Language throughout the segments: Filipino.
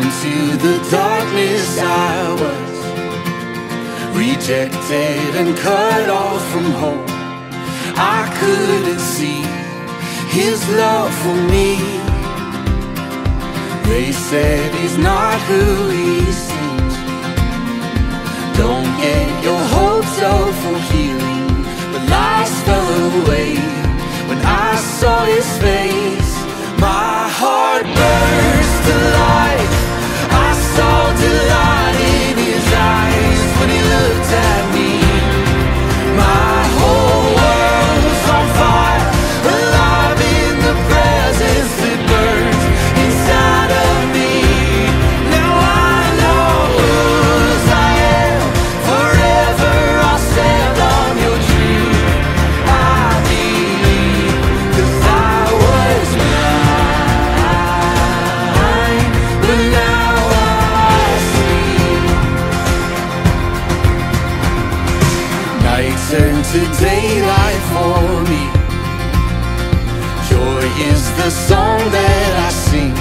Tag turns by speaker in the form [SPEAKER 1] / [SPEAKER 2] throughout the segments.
[SPEAKER 1] into the darkness. I was rejected and cut off from home. I couldn't see His love for me. They said He's not who He seems. Don't get your hopes up for healing, but lies fell away when I saw His face. My heart burst to life. I saw delight in His eyes when He looked at me. My whole world's on fire, alive in the presence that burns inside of me. Now I know whose I am. Forever I'll stand on Your truth. I believe, 'cause I was blind, but now I see. Night turned to daylight for me. Joy is the song that I sing.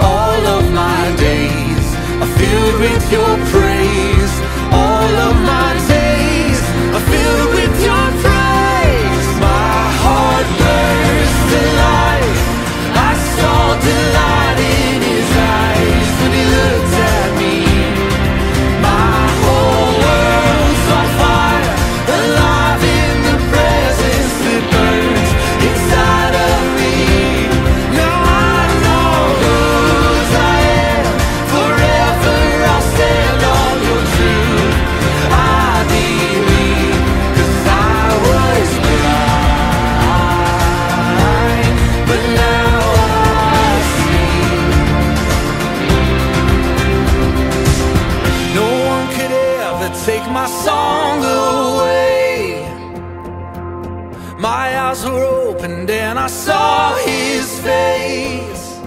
[SPEAKER 1] All of my days are filled with Your praise. All of my days are filled with Your praise. My heart burst to life. I saw delight in His eyes when He looked at me. My whole world's on fire, alive in the presence that burns inside of me. Now I know whose I am. Forever I'll stand on Your truth. I believe, 'cause I was blind, but now I see. No one could ever take my song away. My eyes were opened and I saw His face.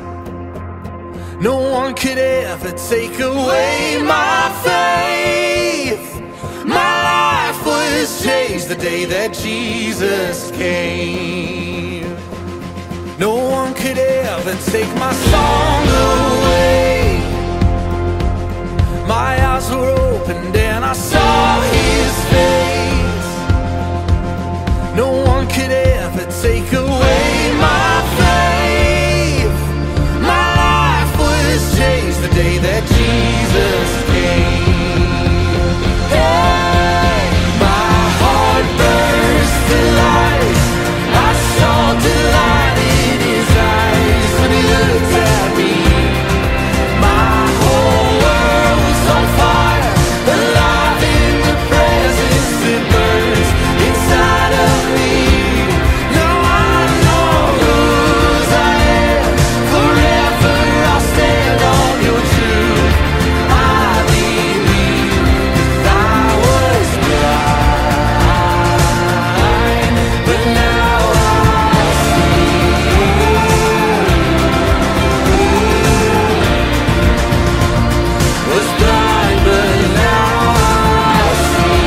[SPEAKER 1] No one could ever take away my faith. My life was changed the day that Jesus came. No one could ever take my song away. My eyes were opened and I saw His face. No one could ever take away my faith. My life was changed the day that Jesus came. Hey, my heart burst to life. I saw delight in His eyes when He looked at me. My whole world's on fire, alive in the presence that burns inside of me. Now I know whose I am. Forever I'll stand on Your truth. I believe, 'cause I was blind, but now I see. Was blind, but now I see.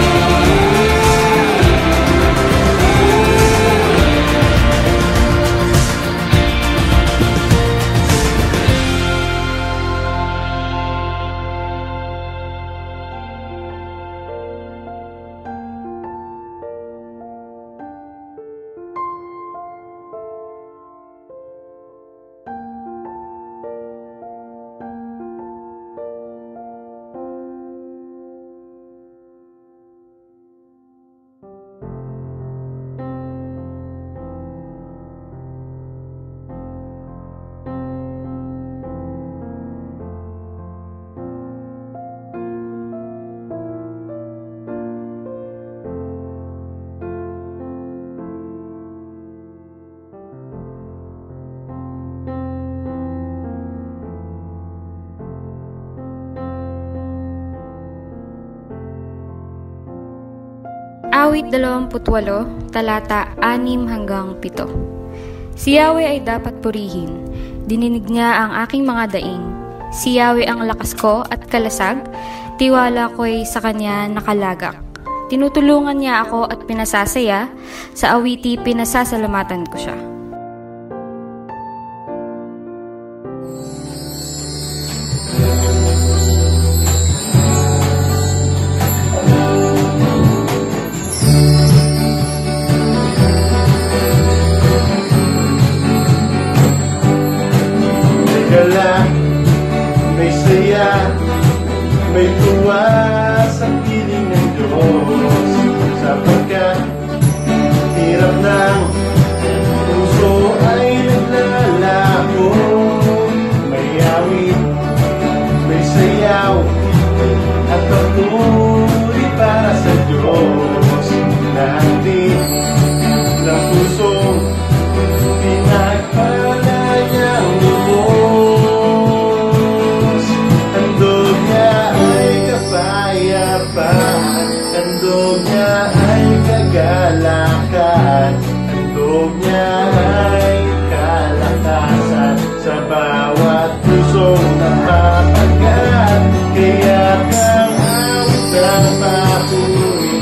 [SPEAKER 2] Awit 28, talata 6 hanggang 7. Si Yahweh ay dapat purihin. Dininig niya ang aking mga daing. Si Yahweh ang lakas ko at kalasag. Tiwala ko'y sa Kanya nakalagak. Tinutulungan niya ako at pinasasaya. Sa awiti pinasasalamatan ko siya.
[SPEAKER 3] handog niya ay kagalakan, handog niya ay kalakasan sa bawat pusong napapagat. Kaya kang awit ng papuri,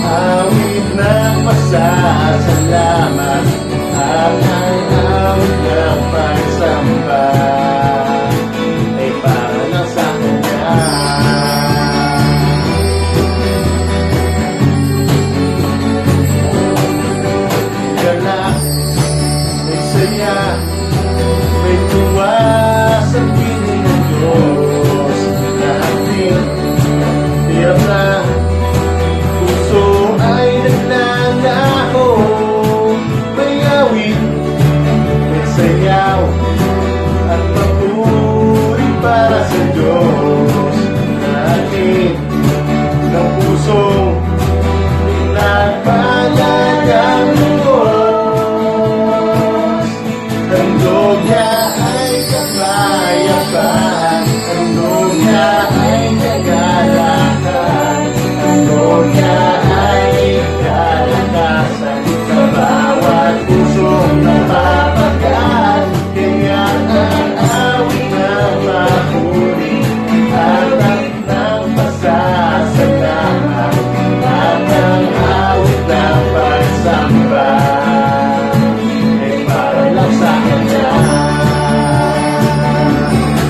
[SPEAKER 3] awit ng pasasalamat, at ang awit ng pagsamba ay para lang sa Kanya. Galak, may saya, may tuwa sa piling ng Diyos. Lahat din, tiyak na puso ay nagnanaho. May awit, may sayaw, at papuri para sa Diyos. Natin ng pusong nagpalagang Diyos. Handog niya ay kapayapaan, handog niya ay kagalakan, handog niya ay kalakasan sa bawat pusong napapagat. Kaya ang awit ng papuri, awit ng pasasalamat, at ang awit ng pagsamba ay para lang sa Kanya.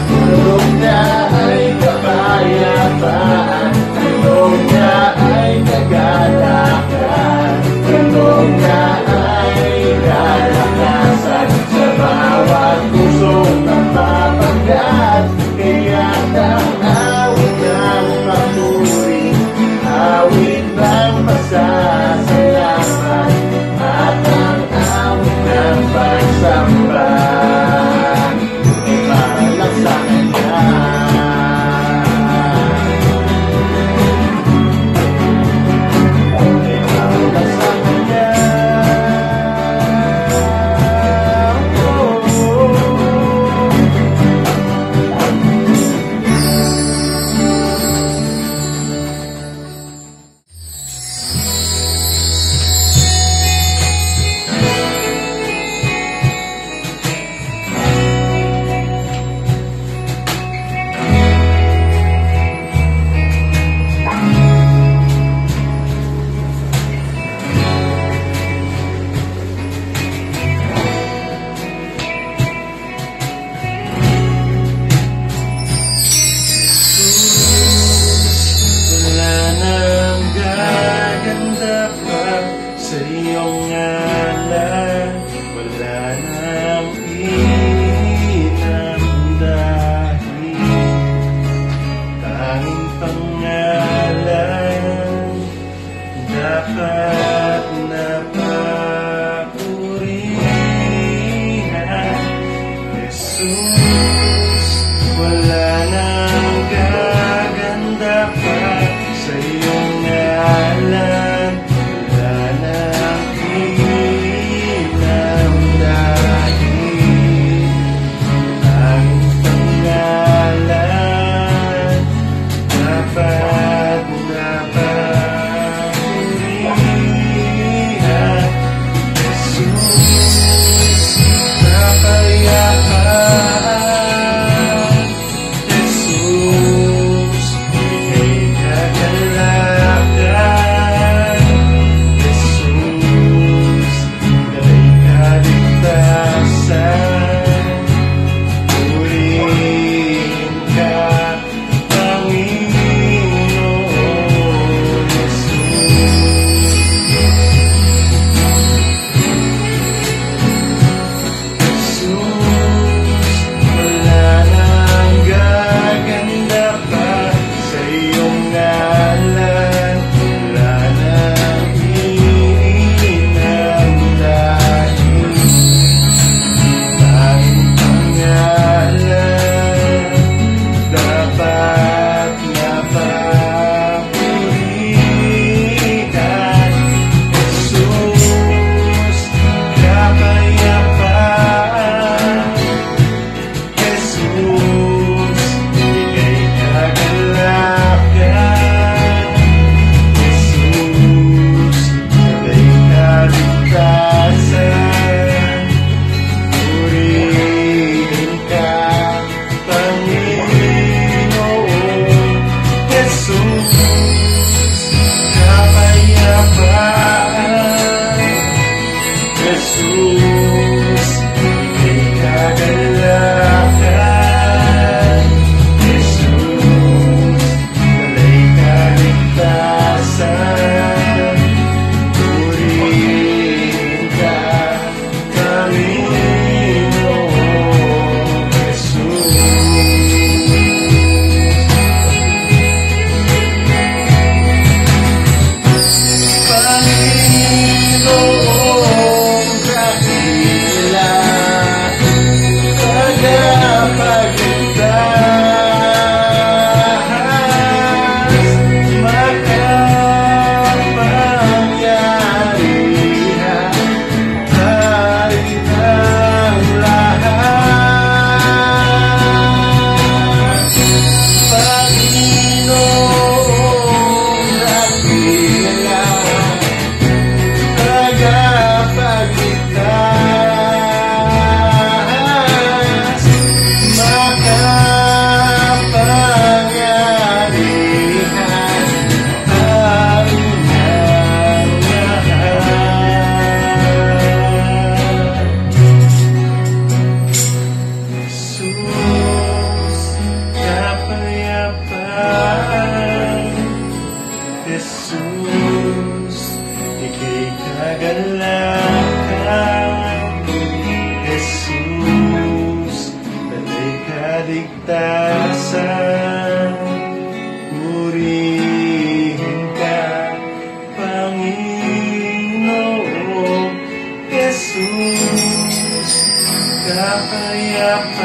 [SPEAKER 3] Handog niya ay kapayapaan, handog niya ay kagalakan, handog niya ay kalakasan sa bawat pusong napapagat. Kaya ang awit ng papuri, awit ng pasasalamat, at ang awit ng pagsamba ay para lang sa Kanya. Ay para lang sa Kanya. Wala nang gaganda pa sa iyong ngalan, wala nang inamdahin, tanging pangalan dapat napapurihan. Jesus, wala nang gaganda pa sa iyong ngalan, wala nang inamdahin, tanging pangalan dapat napapurihan. ika'y kagalakan. Jesus, dalay kaligtasan. Purihin ka, Panginoon. Jesus, kapayapaan.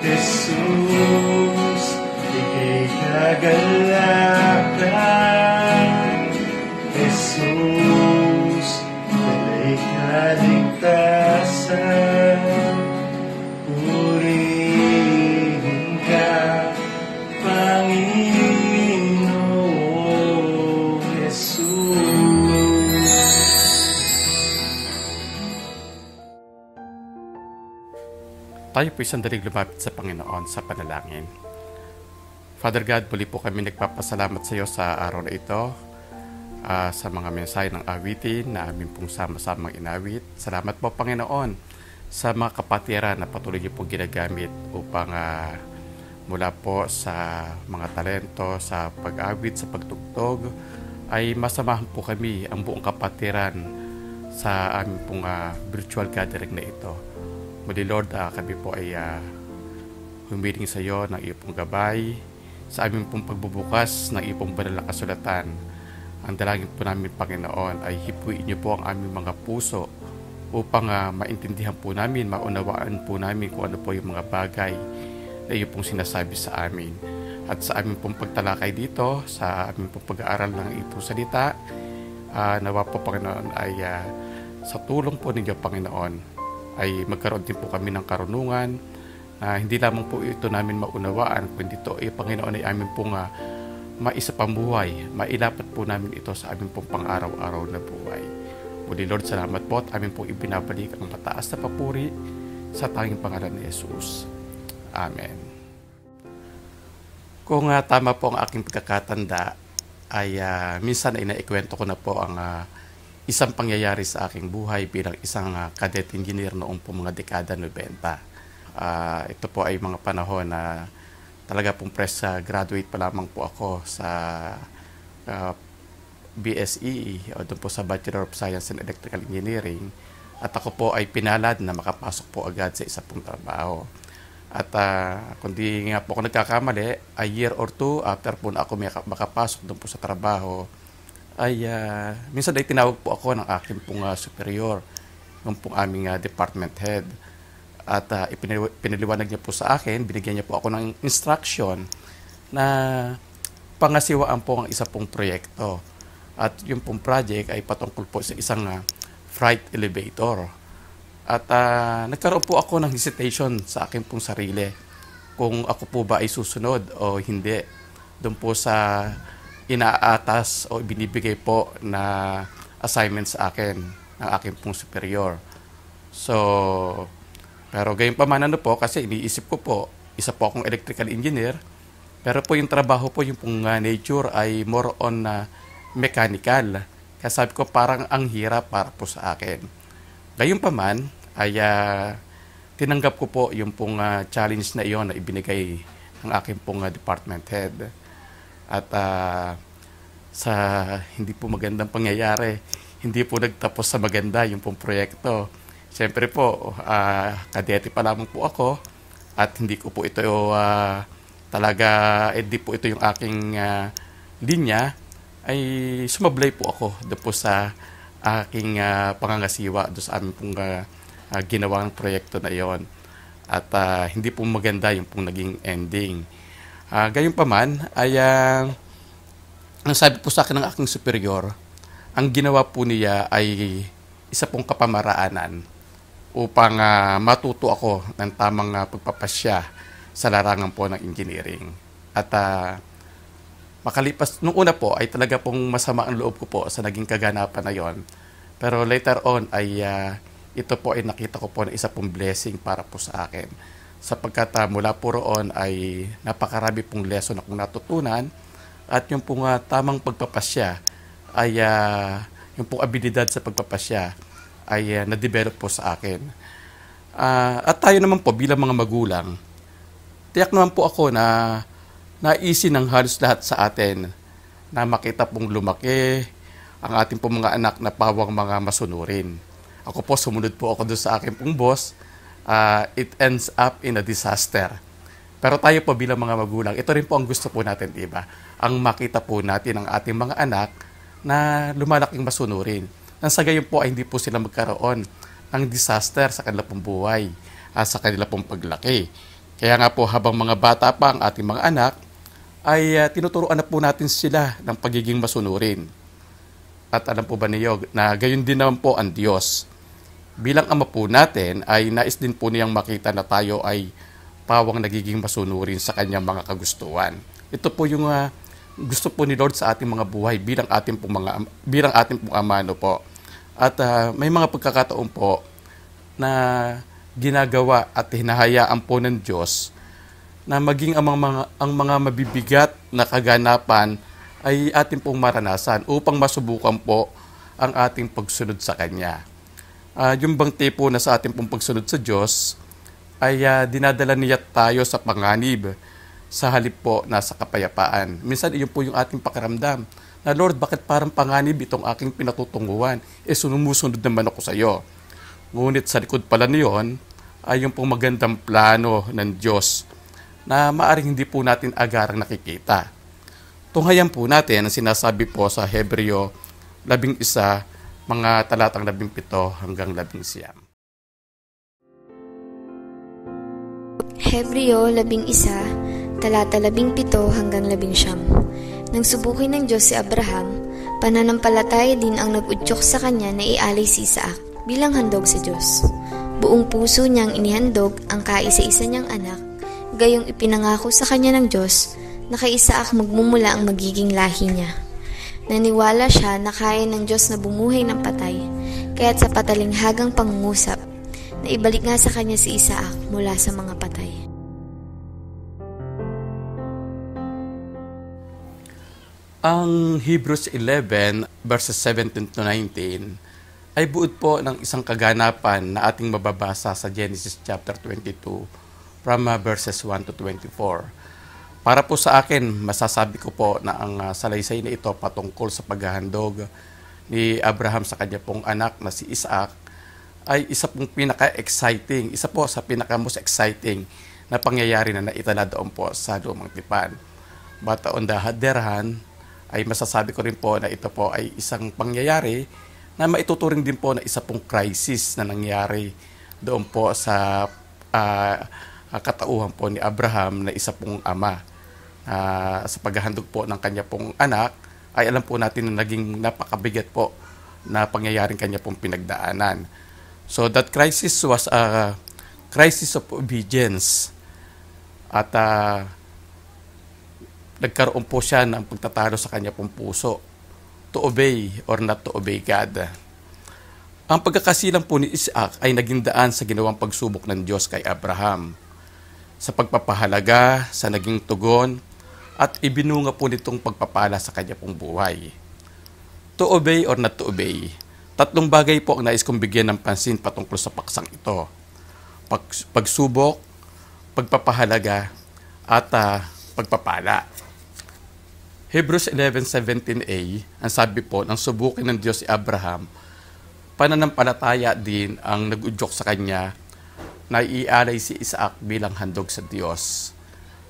[SPEAKER 3] Jesus, ika'y kagalakan. Jesus, dalay kaligtasan. Purihin ka, Panginoong Jesus.
[SPEAKER 4] Tayo po'y sandaling lumapit sa Panginoon sa panalangin. Father God, muli po kami nagpapasalamat sa iyo sa araw na ito, sa mga mensahe ng awitin na amin pong sama-samang inawit. Salamat po, Panginoon, sa mga kapatiran na patuloy niyo pong ginagamit upang mula po sa mga talento, sa pag-awit, sa pagtugtog, ay masamahan po kami ang buong kapatiran sa aming pong virtual gathering na ito. Muli Lord, kami po ay humiling sa iyo ng iyong pong gabay, sa aming pong pagbubukas ng iyong pong banal na kasulatan. Ang dalangin po namin, Panginoon, ay hipuin niyo po ang aming mga puso upang maintindihan po namin, maunawaan po namin kung ano po yung mga bagay na iyo pong sinasabi sa amin. At sa aming pong pagtalakay dito, sa aming pong pag-aaral ng itong salita, nawa po, Panginoon, ay sa tulong po ninyo, Panginoon, ay magkaroon din po kami ng karunungan na hindi lamang po ito namin maunawaan, kundi ito ay, Panginoon, ay amin pong maisapamuhay, mailapat po namin ito sa aming pong pang-araw-araw na buhay. Muli Lord, salamat po at amin pong ibinabalik ang mataas na papuri sa tanging pangalan ni Jesus. Amen. Kung tama po ang aking pagkakatanda, ay minsan ay naikwento ko na po ang isang pangyayari sa aking buhay bilang isang cadet engineer noong po mga dekada 90. Ito po ay mga panahon na talaga pong fresh graduate pa lamang po ako sa BSE o doon po sa Bachelor of Science in Electrical Engineering, at ako po ay pinalad na makapasok po agad sa isa pong trabaho. At kung di nga po ako nagkakamali, a year or two after po na ako makapasok doon po sa trabaho, ay minsan ay tinawag po ako ng aking pong superior, yung pong aming department head. At piniliwanag niya po sa akin, binigyan niya po ako ng instruction na pangasiwaan po ang isa pong proyekto. At yung pong project ay patungkol po sa isang freight elevator. At nagkaroon po ako ng hesitation sa akin pong sarili kung ako po ba ay susunod o hindi doon po sa inaatas o binibigay po na assignment sa akin ng aking pong superior. So, pero gayon pa man po, kasi iniisip ko po, isa po akong electrical engineer, pero po yung trabaho po, yung pong nature ay more on mechanical. Kaya sabi ko parang ang hirap para po sa akin. Gayon pa man, ay tinanggap ko po yung pong challenge na iyon na ibinigay ng aking pong department head. At sa hindi po magandang pangyayari, hindi po nagtapos sa maganda yung pong proyekto. Siyempre po, kadete pa lamang po ako at hindi ko po ito talaga, hindi po ito yung aking linya, ay sumablay po ako doon po sa aking pangangasiwa doon sa aming pong ginawang proyekto na iyon. At hindi po maganda yung pong naging ending. Gayon pa man, ay ang sabi po sa akin ng aking superior, ang ginawa po niya ay isa pong kapamaraanan upang matuto ako ng tamang pagpapasya sa larangan po ng engineering. At makalipas, nung una po ay talaga pong masama ang loob ko po sa naging kaganapan na yon. Pero later on ay ito po ay nakita ko po na isa pong blessing para po sa akin. Sapagkat mula po roon ay napakarami pong lesson akong natutunan, at yung pong tamang pagpapasya ay yung pong abilidad sa pagpapasya ay na-develop po sa akin. At tayo naman po bilang mga magulang, tiyak naman po ako na naisin ng halos lahat sa atin na makita pong lumaki ang ating pong mga anak na pawang mga masunurin. Ako po, sumunod po ako doon sa aking pong boss. It ends up in a disaster. Pero tayo po bilang mga magulang, ito rin po ang gusto po natin, diba? Ang makita po natin ang ating mga anak na lumalaking masunurin. Nang sa gayon po ay hindi po sila magkaroon ng disaster sa kanilang pong buhay, sa kanilang pong paglaki. Kaya nga po habang mga bata pa ang ating mga anak, ay tinuturuan na po natin sila ng pagiging masunurin. At alam po ba niyo na gayon din naman po ang Diyos. Bilang ama po natin ay nais din po niyang makita na tayo ay pawang nagiging masunurin sa kanyang mga kagustuhan. Ito po yung gusto po ni Lord sa ating mga buhay bilang ating pong ama po. At may mga pagkakataon po na ginagawa at hinahayaan po ng Diyos na maging ang mga mabibigat na kaganapan ay ating pong maranasan upang masubukan po ang ating pagsunod sa Kanya. Yung bang tipo na sa ating pong pagsunod sa Diyos ay dinadala niya tayo sa panganib sa halip po na sa kapayapaan. Minsan iyon po yung ating pakiramdam na Lord, bakit parang panganib itong aking pinatutunguhan? Sumusunod naman ako sa iyo. Ngunit sa likod pala niyon ay yung pong magandang plano ng Diyos na maaring hindi po natin agarang nakikita. Tunghayan po natin ang sinasabi po sa Hebreo 11, mga talatang 17 hanggang 19.
[SPEAKER 5] Hebreo 11, talata 17 hanggang 19. Nang subukin ng Diyos si Abraham, pananampalataya din ang nag-udyok sa kanya na ialay si Isaac bilang handog sa Diyos. Buong puso niyang inihandog ang kaisa-isa niyang anak, gayong ipinangako sa kanya ng Diyos na kay Isaac magmumula ang magiging lahi niya. Naniwala siya na kaya ng Diyos na bumuhay ng patay, kaya't sa patalinghagang pangungusap, na ibalik nga sa kanya si Isaac mula sa mga patay.
[SPEAKER 4] Ang Hebrews 11 verses 17 to 19 ay buod po ng isang kaganapan na ating mababasa sa Genesis chapter 22 from verses 1 to 24. Para po sa akin, masasabi ko po na ang salaysay na ito patungkol sa paghahandog ni Abraham sa kanya pong anak na si Isaac ay isa pong pinaka-exciting, isa po sa pinaka-most exciting na pangyayari na naitala doon po sa Lumang Tipan. But on the other hand, ay masasabi ko rin po na ito po ay isang pangyayari na maituturing din po na isa pong crisis na nangyari doon po sa katauhan po ni Abraham na isa pong ama. Sa paghahandog po ng kanya pong anak, ay alam po natin na naging napakabigat po na pangyayaring kanya pong pinagdaanan. So that crisis was a crisis of obedience. At nagkaroon po siya ng pagtatalo sa kanya pong puso, to obey or not to obey God. Ang pagkakasilang po ni Isaac ay naging daan sa ginawang pagsubok ng Diyos kay Abraham, sa pagpapahalaga, sa naging tugon, at ibinunga po nitong pagpapala sa kanya pong buhay. To obey or not to obey, tatlong bagay po ang nais kong bigyan ng pansin patungkol sa paksang ito. Pagsubok, pagpapahalaga, at pagpapala. Hebrews 11:17a, ang sabi po, nang subukin ng Diyos si Abraham, pananampalataya din ang nag-udyok sa kanya na ialay si Isaac bilang handog sa Diyos.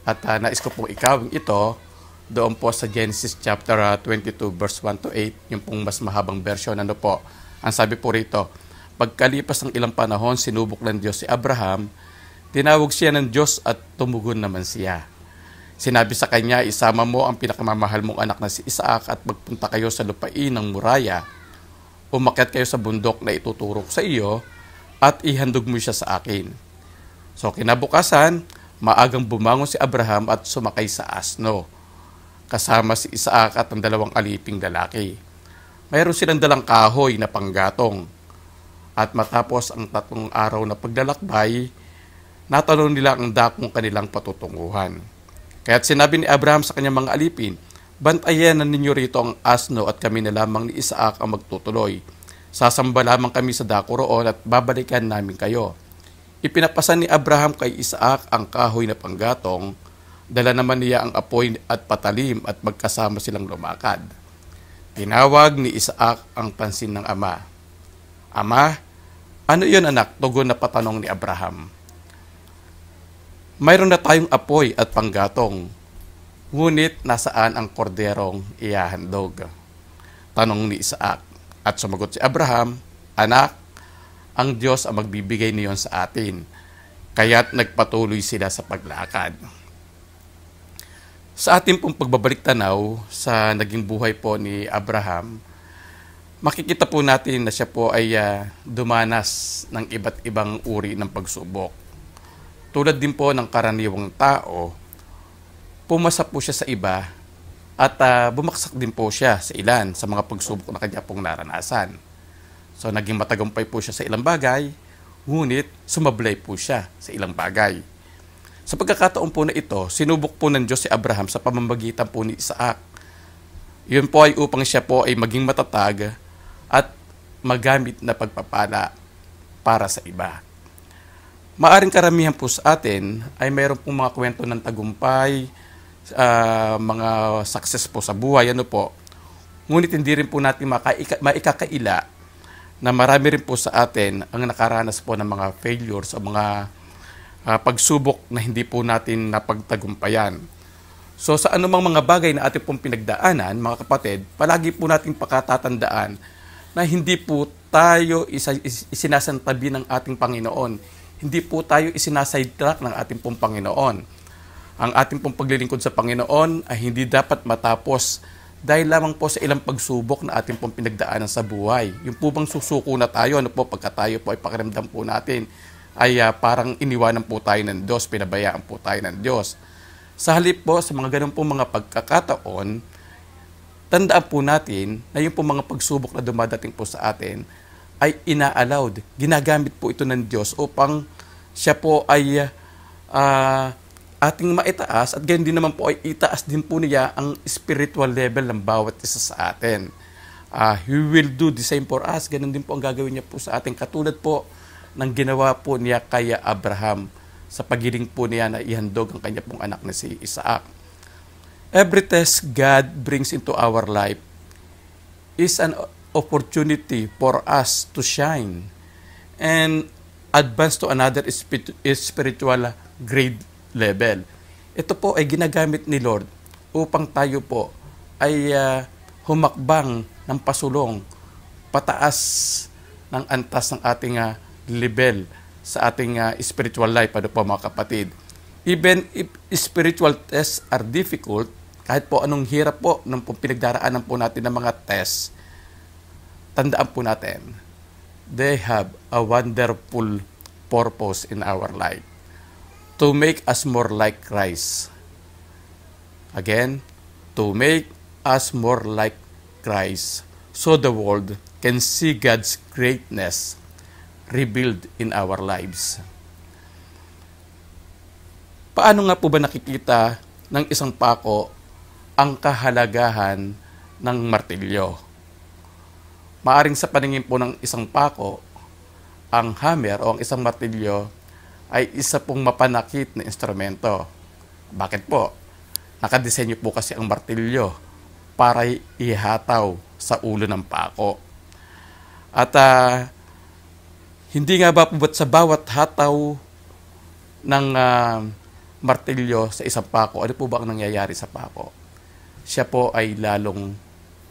[SPEAKER 4] At nais ko pong ikawin ito doon po sa Genesis chapter 22 verse 1 to 8, yung pong mas mahabang version. Ano po? Ang sabi po rito, pagkalipas ng ilang panahon, sinubok ng Diyos si Abraham, tinawag siya ng Diyos at tumugon naman siya. Sinabi sa kanya, isama mo ang pinakamamahal mong anak na si Isaac at magpunta kayo sa lupain ng Moriah. Umakyat kayo sa bundok na ituturo ko sa iyo at ihandog mo siya sa akin. So kinabukasan, maagang bumangon si Abraham at sumakay sa asno, kasama si Isaac at ang dalawang aliping lalaki. Mayroon silang dalang kahoy na panggatong. At matapos ang 3 araw na paglalakbay, natanong nila ang dakong kanilang patutunguhan. Kaya't sinabi ni Abraham sa kanyang mga alipin, bantayan na ninyo rito ang asno at kami na lamang ni Isaac ang magtutuloy. Sasamba lamang kami sa dako roon at babalikan namin kayo. Ipinapasan ni Abraham kay Isaac ang kahoy na panggatong Dala naman niya ang apoy at patalim at magkasama silang lumakad. Tinawag ni Isaac ang pansin ng ama. Ama, ano yun anak? Tugon na patanong ni Abraham. Mayroon na tayong apoy at panggatong. Ngunit nasaan ang korderong ihahandog? Tanong ni Isaac. At sumagot si Abraham, Anak, ang Diyos ang magbibigay niyon sa atin. Kaya't nagpatuloy sila sa paglakad. Sa ating pong pagbabalik tanaw sa naging buhay po ni Abraham, makikita po natin na siya po ay dumanas ng iba't ibang uri ng pagsubok. Tulad din po ng karaniwang tao, pumasa po siya sa iba at bumaksak din po siya sa ilan sa mga pagsubok na kanya pong naranasan. So naging matagumpay po siya sa ilang bagay, ngunit sumablay po siya sa ilang bagay. Sa pagkakataon po na ito, sinubok po ng Diyos si Abraham sa pamamagitan po ni Isaac. Yun po ay upang siya po ay maging matatag at magamit na pagpapala para sa iba. Maaring karamihan po sa atin ay mayroon pong mga kwento ng tagumpay, mga success po sa buhay, Ngunit hindi rin po natin maikakaila na marami rin po sa atin ang nakaranas po ng mga failures o mga pagsubok na hindi po natin napagtagumpayan. So sa anumang mga bagay na ating pong pinagdaanan, mga kapatid, palagi po natin pakatatandaan na hindi po tayo isinasantabi ng ating Panginoon. Hindi po tayo isinasidetrack ng ating pong Panginoon. Ang ating pong paglilingkod sa Panginoon ay hindi dapat matapos dahil lamang po sa ilang pagsubok na ating pong pinagdaanan sa buhay. Yung po bang susuko na tayo, pagka tayo po ay pakiramdam po natin, ay parang iniwanan po tayo ng Diyos, pinabayaan po tayo ng Diyos. Sa halip po, sa mga ganun po mga pagkakataon, tandaan po natin na yung po mga pagsubok na dumadating po sa atin ay ina-allowed. Ginagamit po ito ng Diyos upang siya po ay ating maitaas at ganyan din naman po ay itaas din po niya ang spiritual level ng bawat isa sa atin. He will do the same for us. Ganun din po ang gagawin niya po sa atin. Katulad po ng ginawa po niya kay Abraham sa pagiling po niya na ihandog ang kanya pong anak na si Isaac. Every test God brings into our life is an opportunity for us to shine and advance to another spiritual grade level. Ito po ay ginagamit ni Lord upang tayo po ay humakbang ng pasulong pataas ng antas ng ating level sa ating spiritual life, mga kapatid. Even if spiritual tests are difficult, kahit po anong hirap po ng pinagdaraanan po natin ng mga tests, tandaan po natin, they have a wonderful purpose in our life to make us more like Christ. Again, to make us more like Christ so the world can see God's greatness revealed in our lives. Paano nga po ba nakikita ng isang pako ang kahalagahan ng martilyo? Maaring sa paningin po ng isang pako, ang hammer o ang isang martilyo ay isa pong mapanakit na instrumento. Bakit po? Nakadesenyo po kasi ang martilyo para ihataw sa ulo ng pako. At hindi nga ba po ba't sa bawat hataw ng martilyo sa isang pako, ano po ba ang nangyayari sa pako? Siya po ay lalong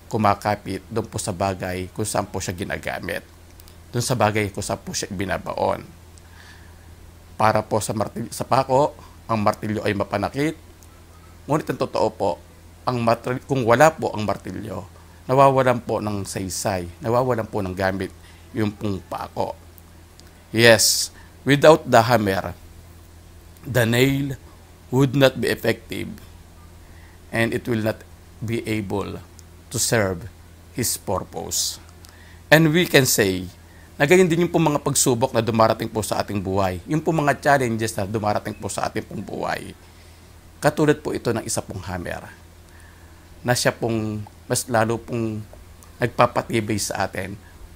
[SPEAKER 4] kumakapit doon po sa bagay kung saan po siya ginagamit. Doon sa bagay kung saan po siya binabaon. Para po sa pako, ang martilyo ay mapanakit. Ngunit ang totoo po, kung wala po ang martilyo, nawawalan po ng saysay, nawawalan po ng gamit yung pong pako. Yes, without the hammer, the nail would not be effective and it will not be able to serve His purpose. And we can say, na ganyan din yung mga pagsubok na dumarating po sa ating buhay, yung po mga challenges na dumarating po sa ating pong buhay, katulad po ito ng isa pong hammer, na siya pong mas lalo pong nagpapatibay sa atin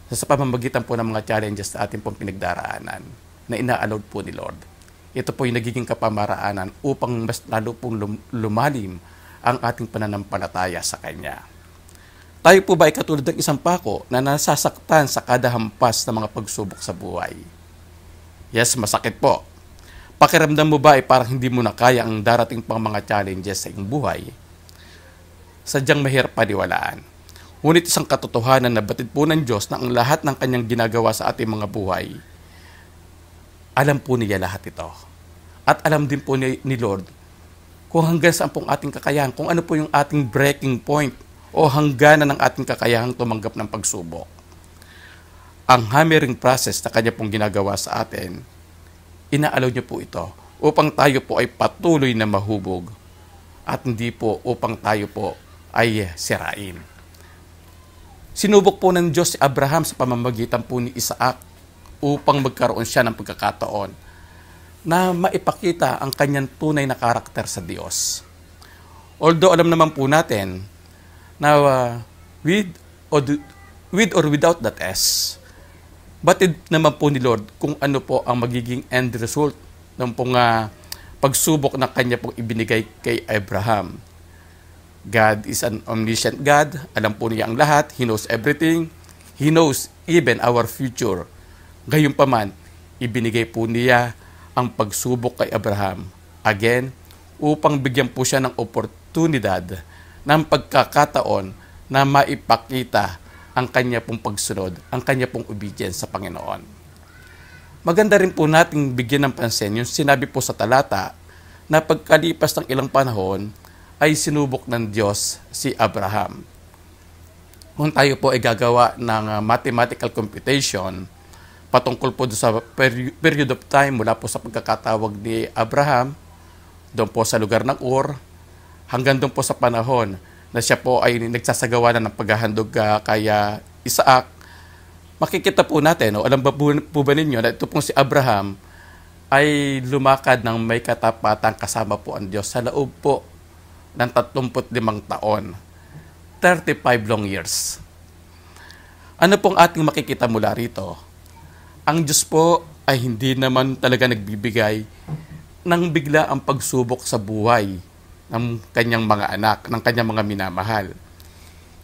[SPEAKER 4] sa pamamagitan po ng mga challenges na ating pong pinagdaraanan na ina-allowed po ni Lord. ito po yung nagiging kapamaraanan upang mas lalo pong lumalim ang ating pananampalataya sa Kanya. Tayo po ba ay katulad ng isang pako na nasasaktan sa kada hampas ng mga pagsubok sa buhay? Yes, masakit po. Pakiramdam mo ba ay parang hindi mo na kaya ang darating pang mga challenges sa iyong buhay? Sadyang mahirap paniwalaan. Ngunit isang katotohanan na batid po ng Diyos na ang lahat ng Kanyang ginagawa sa ating mga buhay, alam po niya lahat ito. At alam din po ni Lord kung hanggang saan pong ating kakayahan, kung ano po yung ating breaking point o hangganan ng ating kakayahang tumanggap ng pagsubok. Ang hammering process na Kanya pong ginagawa sa atin, inaalaw niyo po ito upang tayo po ay patuloy na mahubog at hindi po upang tayo po ay sirain. Sinubok po ng Diyos si Abraham sa pamamagitan po ni Isaac upang magkaroon siya ng pagkakataon na maipakita ang kanyang tunay na karakter sa Diyos. Although alam naman po natin na with or without that S, batid naman po ni Lord kung ano po ang magiging end result ng pong pagsubok na Kanya pong ibinigay kay Abraham. God is an omniscient God. Alam po niya ang lahat. He knows everything. He knows even our future. Gayunpaman, ibinigay po niya ang pagsubok kay Abraham. Again, upang bigyan po siya ng oportunidad ng pagkakataon na maipakita ang kanya pong pagsunod, ang kanya pong obedience sa Panginoon. Maganda rin po nating bigyan ng pansin yung sinabi po sa talata na pagkalipas ng ilang panahon ay sinubok ng Diyos si Abraham. Kung tayo po ay gagawa ng mathematical computation patungkol po sa period of time mula po sa pagkakatawag ni Abraham doon po sa lugar ng Ur hanggang doon po sa panahon na siya po ay nagsasagawa na ng paghahandog kay Isaac, makikita po natin, alam ba po ba ninyo na ito pong si Abraham ay lumakad ng may katapatan kasama po ang Diyos sa loob po ng 35 taon. 35 long years. Ano pong ating makikita mula rito? Ang Diyos po ay hindi naman talaga nagbibigay ng bigla ang pagsubok sa buhay ng kanyang mga anak, ng kanyang mga minamahal.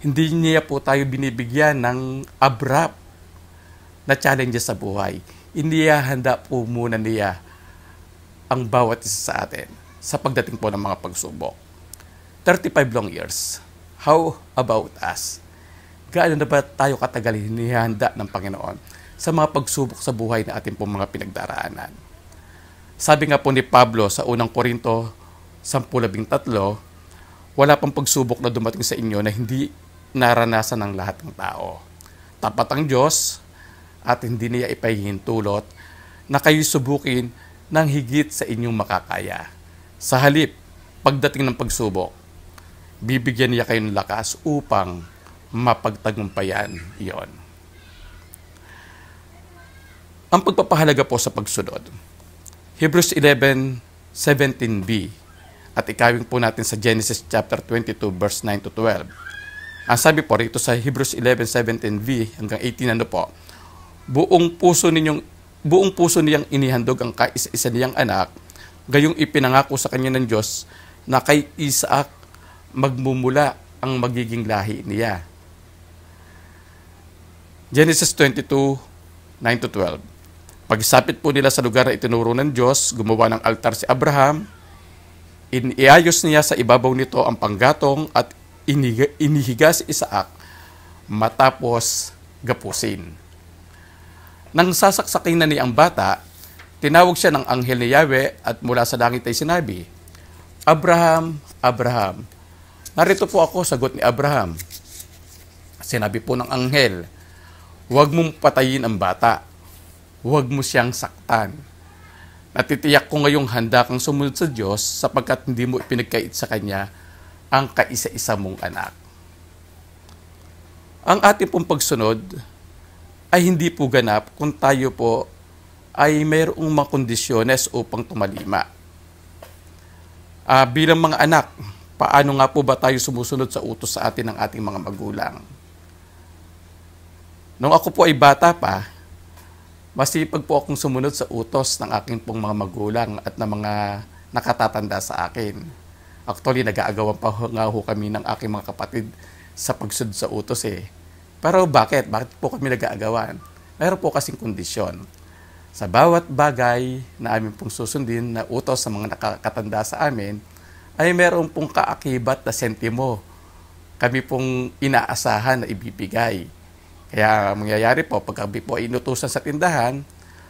[SPEAKER 4] Hindi niya po tayo binibigyan ng abrupt na challenges sa buhay. Hindi handa po muna niya ang bawat isa sa atin sa pagdating po ng mga pagsubok. 35 long years. How about us? Gaano na ba tayo katagal hinihanda ng Panginoon sa mga pagsubok sa buhay na ating pong mga pinagdaraanan? Sabi nga po ni Pablo sa unang Korinto 10:13, wala pang pagsubok na dumating sa inyo na hindi naranasan ng lahat ng tao. Tapat ang Diyos at hindi niya ipahihintulot na kayo subukin ng higit sa inyong makakaya. Sa halip, pagdating ng pagsubok, bibigyan niya kayo ng lakas upang mapagtagumpayan iyon. Ang pagpapahalaga po sa pagsunod. Hebrews 11:17b at ikawin po natin sa Genesis chapter 22 verse 9 to 12. Ang sabi po rito sa Hebrews 11:17b hanggang 18 po, buong puso niyang inihandog ang kaisa-isa niyang anak, gayong ipinangako sa kanya ng Diyos na kay Isaac magmumula ang magiging lahi niya. Genesis 22:9 to 12. Pagsapit po nila sa lugar na itinuro ng Diyos, gumawa ng altar si Abraham. Iniayos niya sa ibabaw nito ang panggatong at inihiga si Isaac matapos gapusin. Nang sasaksakin na niya ang bata, tinawag siya ng anghel ni Yahweh at mula sa langit ay sinabi, Abraham, Abraham. Narito po ako, sagot ni Abraham. Sinabi po ng anghel, huwag mong patayin ang bata. Huwag mo siyang saktan. Natitiyak ko ngayong handa kang sumunod sa Diyos sapagkat hindi mo ipinagkait sa Kanya ang kaisa-isa mong anak. Ang ating pong pagsunod ay hindi po ganap kung tayo po ay mayroong mga kondisyones upang tumalima. Bilang mga anak, paano nga po ba tayo sumusunod sa utos sa atin ng ating mga magulang? Nung ako po ay bata pa, Masipag po akong sumunod sa utos ng aking pong mga magulang at ng mga nakatatanda sa akin. Actually, nag-aagawan pa nga ho kami ng aking mga kapatid sa pagsunod sa utos eh. Pero bakit? Bakit po kami nag-aagawan? Mayroon po kasing kondisyon. Sa bawat bagay na amin pong susundin na utos sa mga nakakatanda sa amin, ay meron pong kaakibat na sentimo kami pong inaasahan na ibibigay. Kaya mangyayari po, pag kami po inutusan sa tindahan,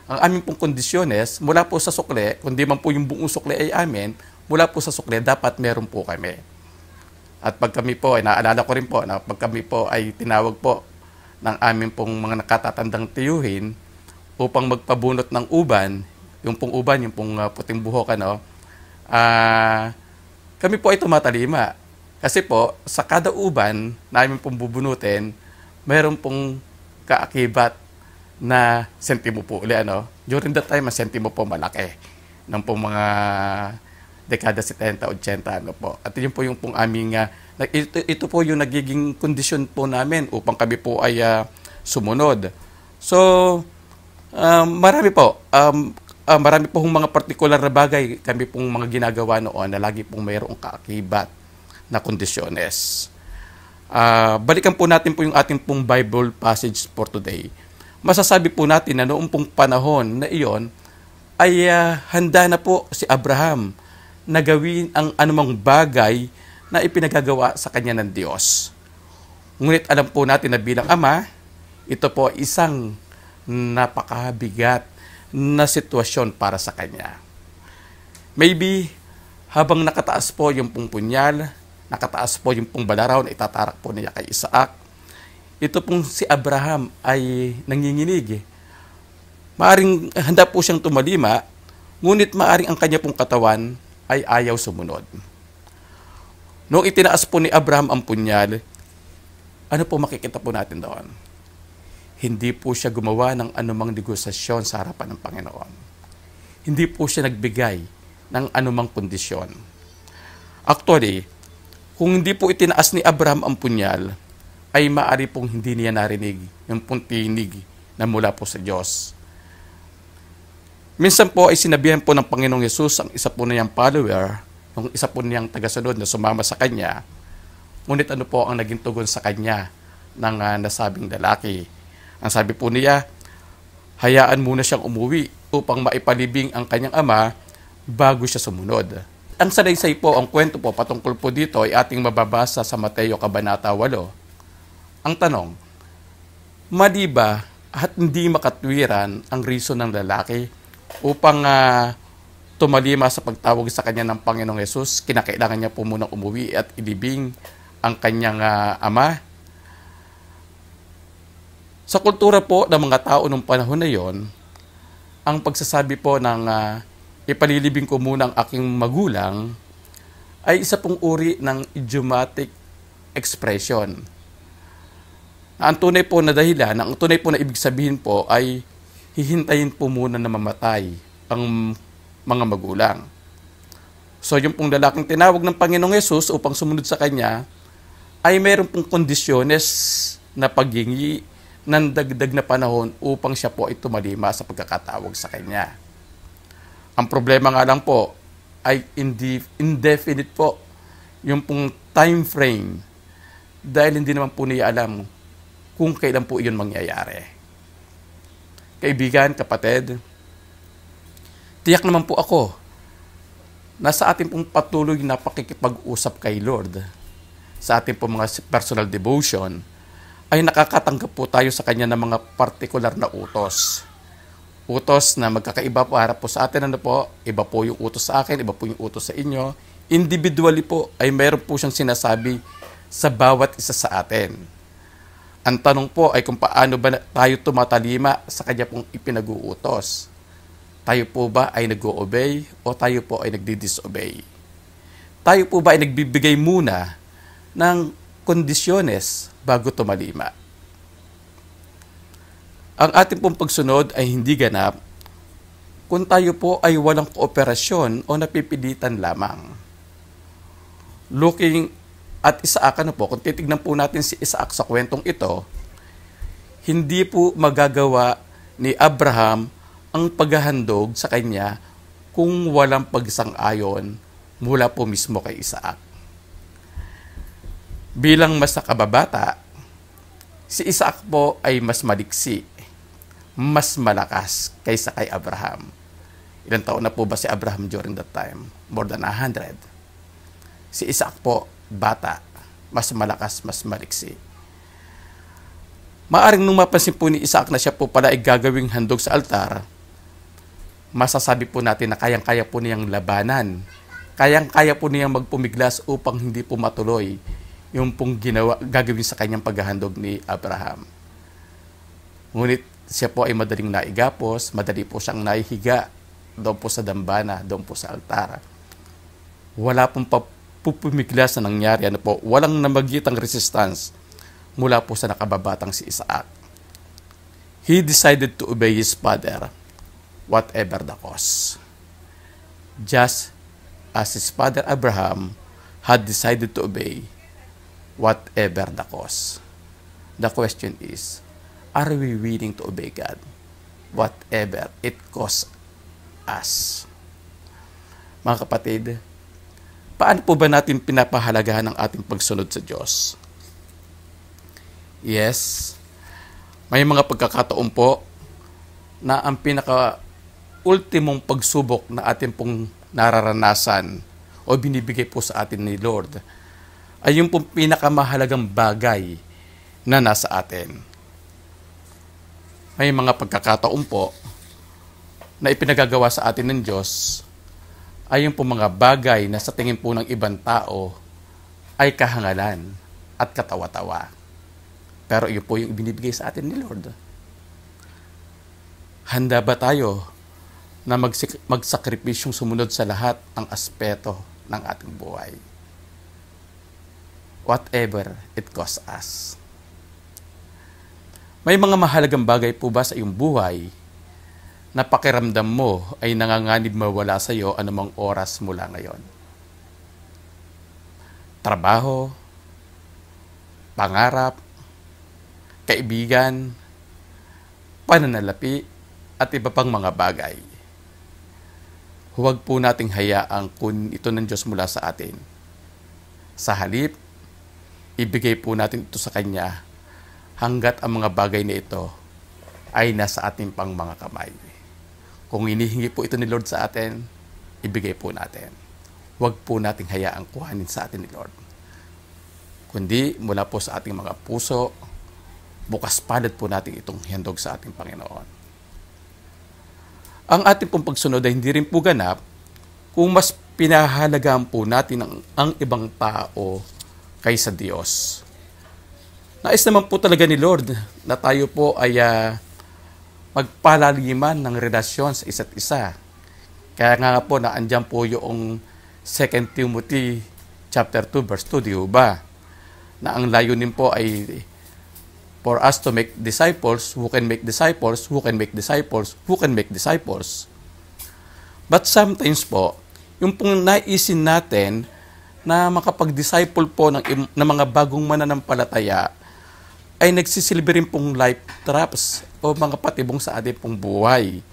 [SPEAKER 4] ang aming pong kondisyones, mula po sa sukle, kundi man po yung buong sukle ay amin, mula po sa sukle, dapat meron po kami. At pag kami po, ay naalala ko rin po, na pag kami po ay tinawag po ng aming pong mga nakatatandang tiyuhin upang magpabunot ng uban, yung pong uban, yung pong puting buhok, kami po ay tumatalima. Kasi po, sa kada uban na aming pong bubunutin, mayroon pong kaakibat na sentimo po uli. During that time, ang sentimo po malaki ng pong mga dekada 70, 80. Po. At yun po yung pong aming, ito po yung nagiging kondisyon po namin upang kami po ay sumunod. So, marami po. Marami po mga partikular na bagay kami pong mga ginagawa noon na lagi pong mayroong kaakibat na kondisyones. Balikan po natin po yung ating pong Bible passage for today. Masasabi po natin na noong pong panahon na iyon ay handa na po si Abraham na gawin ang anumang bagay na ipinagagawa sa kanya ng Diyos. Ngunit alam po natin na bilang ama, ito po isang napakabigat na sitwasyon para sa kanya. Maybe habang nakataas po yung pong punyal, nakataas po yung pong balaraw na itatarak po niya kay Isaac, ito pong si Abraham ay nanginginig. Maaring handa po siyang tumalima, ngunit maaring ang kanya pong katawan ay ayaw sumunod. Noong itinaas po ni Abraham ang punyal, ano po makikita po natin doon? Hindi po siya gumawa ng anumang negosasyon sa harapan ng Panginoon. Hindi po siya nagbigay ng anumang kondisyon. Actually, kung hindi po itinaas ni Abraham ang punyal, ay maaari pong hindi niya narinig yung pong tinig na mula po sa Diyos. Minsan po ay sinabihan po ng Panginoong Yesus ang isa po niyang follower, yung isa po niyang tagasunod na sumama sa kanya, ngunit ano po ang naging tugon sa kanya ng nasabing lalaki? Ang sabi po niya, hayaan muna siyang umuwi upang maipalibing ang kanyang ama bago siya sumunod. Ang salaysay po, ang kwento po patungkol po dito ay ating mababasa sa Mateo Kabanata 8. Ang tanong, mali ba at hindi makatwiran ang reason ng lalaki upang tumalima sa pagtawag sa kanya ng Panginoong Yesus? Kinakailangan niya po munang umuwi at ilibing ang kanyang ama. Sa kultura po ng mga tao nung panahon na yon, ang pagsasabi po ng ipalilibing ko muna ang aking magulang ay isa pong uri ng idiomatic expression. Ang tunay po na dahilan, ang tunay po na ibig sabihin po ay hihintayin po muna na mamatay ang mga magulang. So yung pong lalaking tinawag ng Panginoong Yesus upang sumunod sa kanya ay mayroon pong kondisyones na paghingi ng dagdag na panahon upang siya po ay tumalima sa pagkakatawag sa kanya. Ang problema nga lang po ay indefinite po yung pong time frame dahil hindi naman po niya alam kung kailan po iyon mangyayari. Kaibigan, kapatid, tiyak naman po ako na sa ating pong patuloy na pakikipag-usap kay Lord, sa ating pong mga personal devotion, ay nakakatanggap po tayo sa Kanya ng mga partikular na utos. Utos na magkakaiba po harap po sa atin. Iba po yung utos sa akin, iba po yung utos sa inyo. Individually po ay mayroon po siyang sinasabi sa bawat isa sa atin. Ang tanong po ay kung paano ba tayo tumatalima sa Kanya pong ipinag-uutos. Tayo po ba ay nag-o-obey o tayo po ay nagdi-disobey? Tayo po ba ay nagbibigay muna ng kondisyones bago tumalima? Ang ating pong pagsunod ay hindi ganap kung tayo po ay walang kooperasyon o napipilitan lamang. Looking at Isaac, kung titignan po natin si Isaac sa kwentong ito, hindi po magagawa ni Abraham ang paghahandog sa kanya kung walang pagsang-ayon mula po mismo kay Isaac. Bilang mas nakababata, si Isaac po ay mas maliksi, mas malakas kaysa kay Abraham. Ilang taon na po ba si Abraham during that time? More than 100. Si Isaac po, bata, mas malakas, mas maliksi. Maaring nung mapansin po ni Isaac na siya po pala ay gagawing handog sa altar, masasabi po natin na kayang-kaya po niyang labanan. Kayang-kaya po niyang magpumiglas upang hindi po matuloy yung pong gagawin sa kanyang paghahandog ni Abraham. Ngunit siya po ay madaling naigapos, madali po siyang naihiga doon po sa dambana, doon po sa altar. Wala pong pupumiglas na nangyari. Walang namagitang resistance mula po sa nakababatang si Isaac. He decided to obey his father, whatever the cost. Just as his father Abraham had decided to obey, whatever the cost. The question is, are we willing to obey God, whatever it costs us? Mga kapatid, paano po ba natin pinapahalagahan ang ating pagsunod sa Diyos? Yes, may mga pagkakataon po na ang pinaka-ultimong pagsubok na atin pong nararanasan o binibigay po sa atin ni Lord ay yung pong pinakamahalagang bagay na nasa atin. May mga pagkakataon po na ipinagagawa sa atin ng Diyos ay yung pong mga bagay na sa tingin po ng ibang tao ay kahangalan at katawa-tawa. Pero yun po yung ibinibigay sa atin ni Lord. Handa ba tayo na magsakripisyong sumunod sa lahat ng aspeto ng ating buhay? Whatever it costs us. May mga mahalagang bagay po ba sa iyong buhay na pakiramdam mo ay nanganganib mawala sa iyo anumang oras mula ngayon? Trabaho, pangarap, kaibigan, pananalapi, at iba pang mga bagay. Huwag po nating hayaang kunin ito ng Diyos mula sa atin. Sa halip, ibigay po natin ito sa Kanya hanggat ang mga bagay na ito ay nasa ating pang mga kamay. Kung hinihingi po ito ni Lord sa atin, ibigay po natin. Huwag po nating hayaang kuhanin sa atin ni Lord. Kundi mula po sa ating mga puso, bukas palad po natin itong handog sa ating Panginoon. Ang ating pong pagsunod ay hindi rin po ganap kung mas pinahalagaan po natin ang ibang tao kaysa Diyos. Nais naman po talaga ni Lord na tayo po ay magpalaliman ng relasyon sa isa't isa. Kaya nga po na andyan po yung 2 Timothy chapter 2 verse 2, di ba? Na ang layunin po ay for us to make disciples, who can make disciples, who can make disciples, who can make disciples. But sometimes po, yung pong naisin natin na makapag-disciple po ng mga bagong mananampalataya ay nagsisilbi rin pong life traps o mga patibong sa ating pong buhay.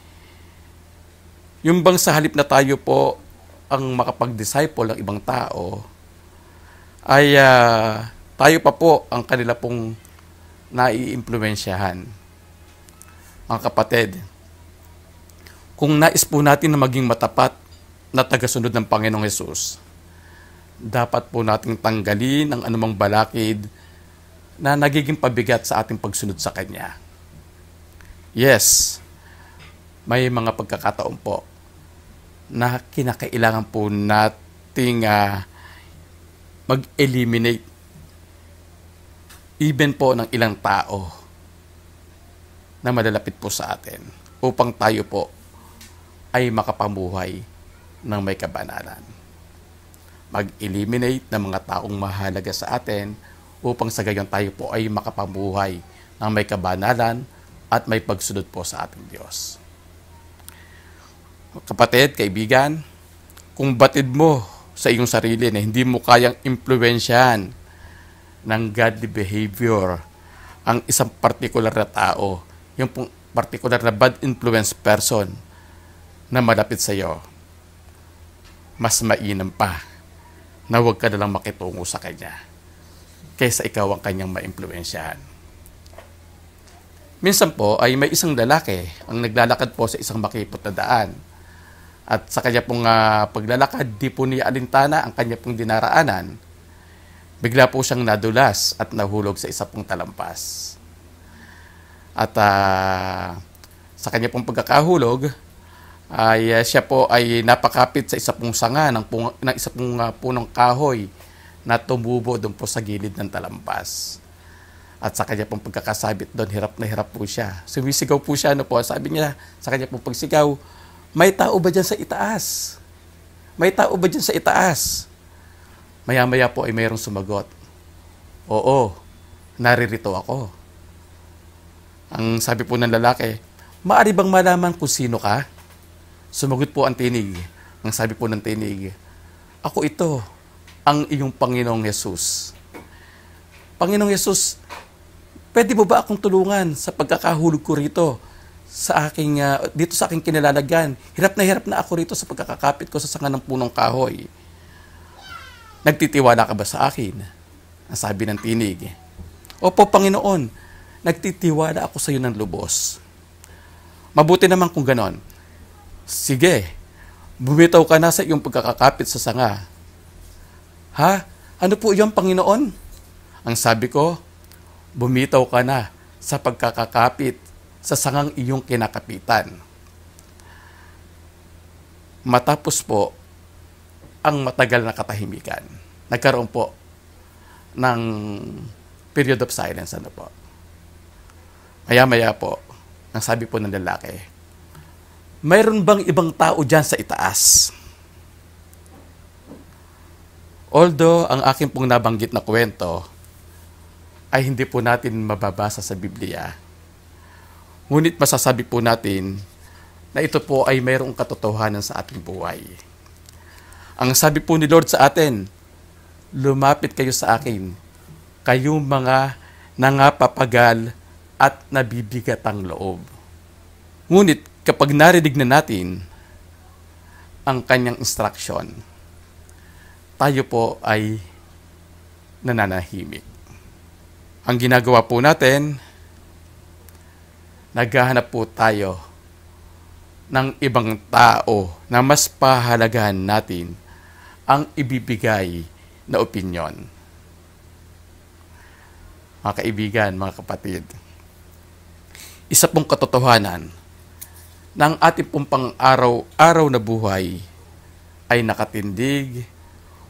[SPEAKER 4] Yung bang sa halip na tayo po ang makapag-disciple ng ibang tao, ay tayo pa po ang kanila pong nai-impluwensyahan. Mga kapatid, kung nais po natin na maging matapat na tagasunod ng Panginoong Hesus, dapat po nating tanggalin ang anumang balakid na nagiging pabigat sa ating pagsunod sa Kanya. Yes, may mga pagkakataon po na kinakailangan po nating mag-eliminate even po ng ilang tao na malalapit po sa atin upang tayo po ay makapamuhay ng may kabanalan. Mag-eliminate ng mga taong mahalaga sa atin upang sa gayon tayo po ay makapamuhay ng may kabanalan at may pagsunod po sa ating Diyos. Kapatid, kaibigan, kung batid mo sa iyong sarili na hindi mo kayang impluwensyahan ng godly behavior ang isang particular na tao, yung pong partikular na bad influence person na malapit sa iyo, mas mainam pa na huwag ka nalang makitungo sa kanya kaysa ikaw ang kanyang maimpluwensyahan. Minsan po ay may isang lalaki ang naglalakad po sa isang makipot na daan. At sa kanya pong paglalakad, di po niya alintana ang kanya pong dinaraanan. Bigla po siyang nadulas at nahulog sa isa pong talampas. At sa kanya pong pagkakahulog, ay siya po ay napakapit sa isa pong sanga ng isa pong punong kahoy na tumubo doon po sa gilid ng talampas. At sa kanya pong pagkakasabit doon, hirap na hirap po siya. Sumisigaw po siya, sabi niya sa kanya pong pagsigaw, "May tao ba dyan sa itaas? May tao ba dyan sa itaas?" Maya-maya po ay mayroong sumagot, "Oo, naririto ako." Ang sabi po ng lalaki, "Maaari bang malaman kung sino ka?" Sumagot po ang tinig. Ang sabi po ng tinig, "Ako ito, ang iyong Panginoong Yesus." "Panginoong Yesus, pwede mo ba akong tulungan sa pagkakahulog ko rito dito sa aking kinalalagyan? Hirap na ako rito sa pagkakakapit ko sa sanga ng punong kahoy. Nagtitiwala ka ba sa akin?" Ang sabi ng tinig, "Opo, Panginoon, nagtitiwala ako sa iyo ng lubos." "Mabuti naman kung ganon. Sige, bumitaw ka na sa iyong pagkakakapit sa sanga." "Ha? Ano po iyon, Panginoon?" Ang sabi ko, "Bumitaw ka na sa pagkakakapit sa sangang iyong kinakapitan." Matapos po ang matagal na katahimikan, nagkaroon po ng period of silence. Maya-maya po, ang sabi po ng lalaki, "Mayroon bang ibang tao dyan sa itaas?" Although ang aking pong nabanggit na kwento ay hindi po natin mababasa sa Biblia, ngunit masasabi po natin na ito po ay mayroong katotohanan sa ating buhay. Ang sabi po ni Lord sa atin, "Lumapit kayo sa akin, kayong mga nangapapagal at nabibigatang loob." Ngunit kapag narinig na natin ang kanyang instruction, tayo po ay nananahimik. Ang ginagawa po natin, naghahanap po tayo ng ibang tao na mas pahalagahan natin ang ibibigay na opinyon. Mga kaibigan, mga kapatid, isa pong katotohanan ng ating pong pang-araw-araw na buhay ay nakatindig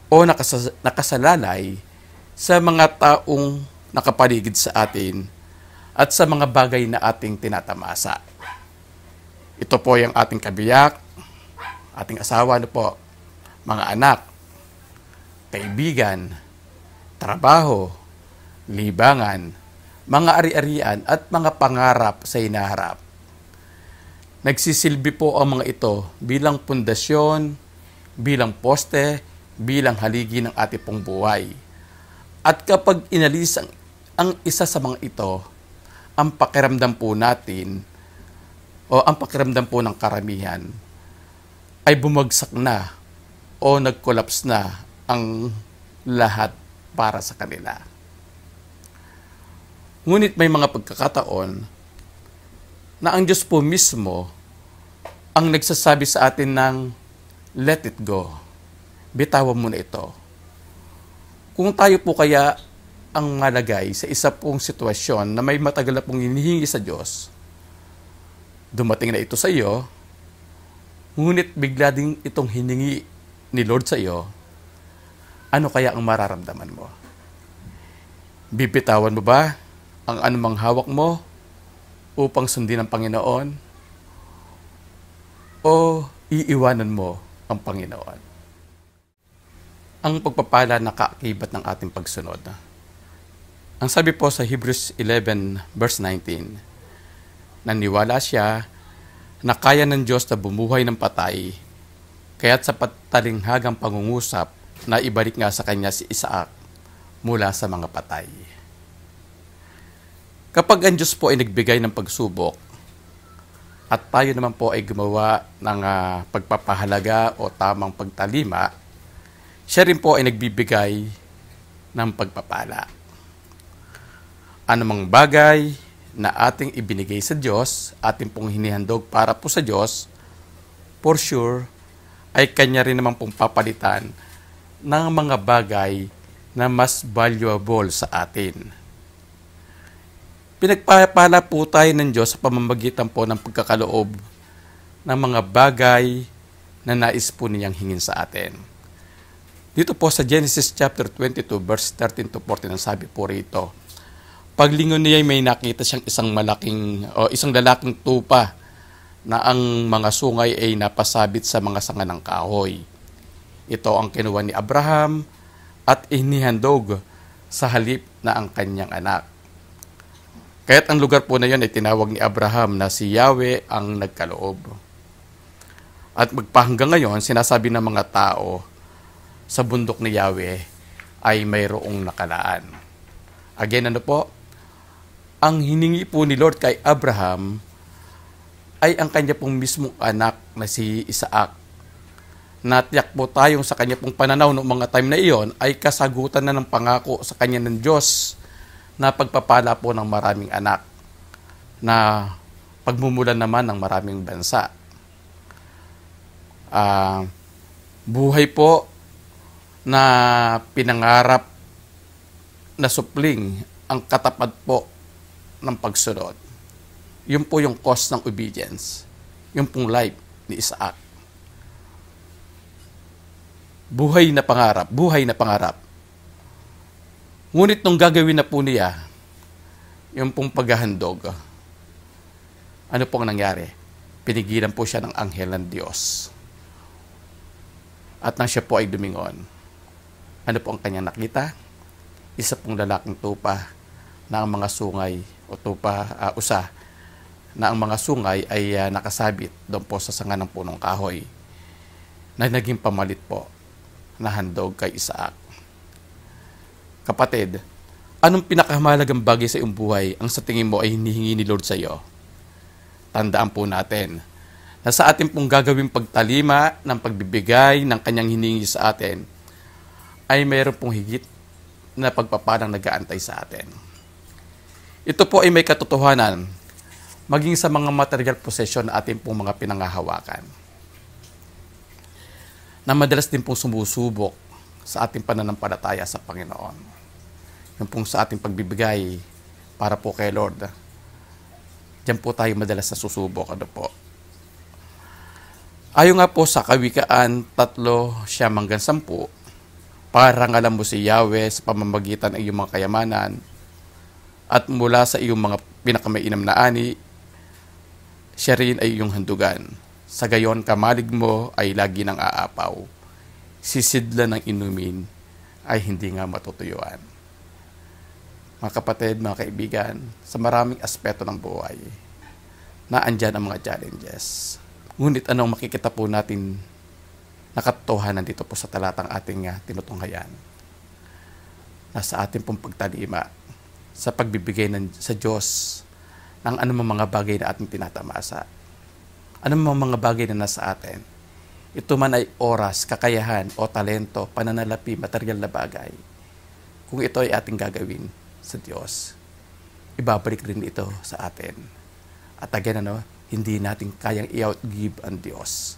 [SPEAKER 4] o nakasalalay sa mga taong nakapaligid sa atin at sa mga bagay na ating tinatamasa. Ito po yung ating kabiyak, ating asawa, mga anak, kaibigan, trabaho, libangan, mga ari-arian at mga pangarap sa hinaharap. Nagsisilbi po ang mga ito bilang pundasyon, bilang poste, bilang haligi ng ating pong buhay. At kapag inalis ang isa sa mga ito, ang pakiramdam po natin o ang pakiramdam po ng karamihan ay bumagsak na o nag-collapse na ang lahat para sa kanila. Ngunit may mga pagkakataon na ang Diyos po mismo ang nagsasabi sa atin ng let it go. Bitawan mo na ito. Kung tayo po kaya ang malagay sa isa pong sitwasyon na may matagal na pong hinihingi sa Diyos, dumating na ito sa iyo, ngunit bigla din itong hiningi ni Lord sa iyo, ano kaya ang mararamdaman mo? Bibitawan mo ba ang anumang hawak mo upang sundin ang Panginoon? O iiwanan mo ang Panginoon? Ang pagpapala na kaakibat ng ating pagsunod. Ang sabi po sa Hebrews 11 verse 19, naniwala siya na kaya ng Diyos na bumuhay ng patay, kaya't sa patalinghagang pangungusap na ibalik nga sa kanya si Isaac mula sa mga patay. Kapag ang Diyos po ay nagbigay ng pagsubok, at tayo naman po ay gumawa ng pagpapahalaga o tamang pagtalima, siya rin po ay nagbibigay ng pagpapala. Anumang bagay na ating ibinigay sa Diyos, ating pong hinihandog para po sa Diyos, for sure, ay Kanya rin naman pong papalitan ng mga bagay na mas valuable sa atin. Pinagpapala po tayo ng Diyos sa pamamagitan po ng pagkakaloob ng mga bagay na nais po niyang hingin sa atin. Dito po sa Genesis chapter 22 verse 13 to 14, ang sabi po rito, paglingon niya may nakita siyang isang lalaking tupa na ang mga sungay ay napasabit sa mga sanga ng kahoy. Ito ang kinuha ni Abraham at inihandog sa halip na ang kanyang anak. Kaya't ang lugar po na yun ay tinawag ni Abraham na si Yahweh ang nagkaloob. At magpahanggang ngayon, sinasabi ng mga tao sa bundok ni Yahweh ay mayroong nakalaan. Again, ano po? Ang hiningi po ni Lord kay Abraham ay ang kanya pong mismong anak na si Isaac. Natiyak po tayong sa kanya pong pananaw noong mga time na iyon ay kasagutan na ng pangako sa kanya ng Diyos na pagpapala po ng maraming anak na pagmumulan naman ng maraming bansa. Buhay po na pinangarap na supling ang katapat po ng pagsunod. Yun po yung cost ng obedience. Yung pong life ni Isaac. Buhay na pangarap. Ngunit nung gagawin na po niya, yung pong paghahandog, ano pong nangyari? Pinigilan po siya ng anghel ng Diyos. At nang siya po ay dumingon, ano po ang kanyang nakita? Isa pong lalaking tupa na ang mga sungay o usa na ang mga sungay ay nakasabit doon po sa sanga ng punong kahoy na naging pamalit po na handog kay Isaac. Kapatid, anong pinakamahalagang bagay sa iyong buhay ang sa tingin mo ay hinihingi ni Lord sa iyo? Tandaan po natin na sa ating pong gagawing pagtalima ng pagbibigay ng kanyang hiningi sa atin ay mayroon pong higit na pagpapalang nag-aantay sa atin. Ito po ay may katotohanan maging sa mga material possession na ating pong mga pinangahawakan na madalas din pong sumusubok sa ating pananampalataya sa Panginoon. Yung pong sa ating pagbibigay para po kay Lord. Diyan po tayo madalas na susubok. Ano po? Ayon nga po sa Kawikaan 3:9-10, parangalan mo si Yahweh sa pamamagitan ng iyong mga kayamanan at mula sa iyong mga pinakamainam na ani, siya rin ay iyong handugan. Sa gayon, kamalig mo ay lagi nang aapaw. Sisidla ng inumin ay hindi nga matutuyuan. Mga kapatid, mga kaibigan, sa maraming aspeto ng buhay, na andyan ang mga challenges. Ngunit anong makikita po natin na katotohanan dito po sa talatang ating tinutunghayan? Nasa ating pong pagtalima sa pagbibigay sa Diyos ng anumang mga bagay na ating tinatamasa. Anumang mga bagay na nasa atin. Ito man ay oras, kakayahan o talento, pananalapi, material na bagay. Kung ito ay ating gagawin sa Diyos, ibabalik rin ito sa atin. At again, hindi natin kayang i-outgive ang Diyos.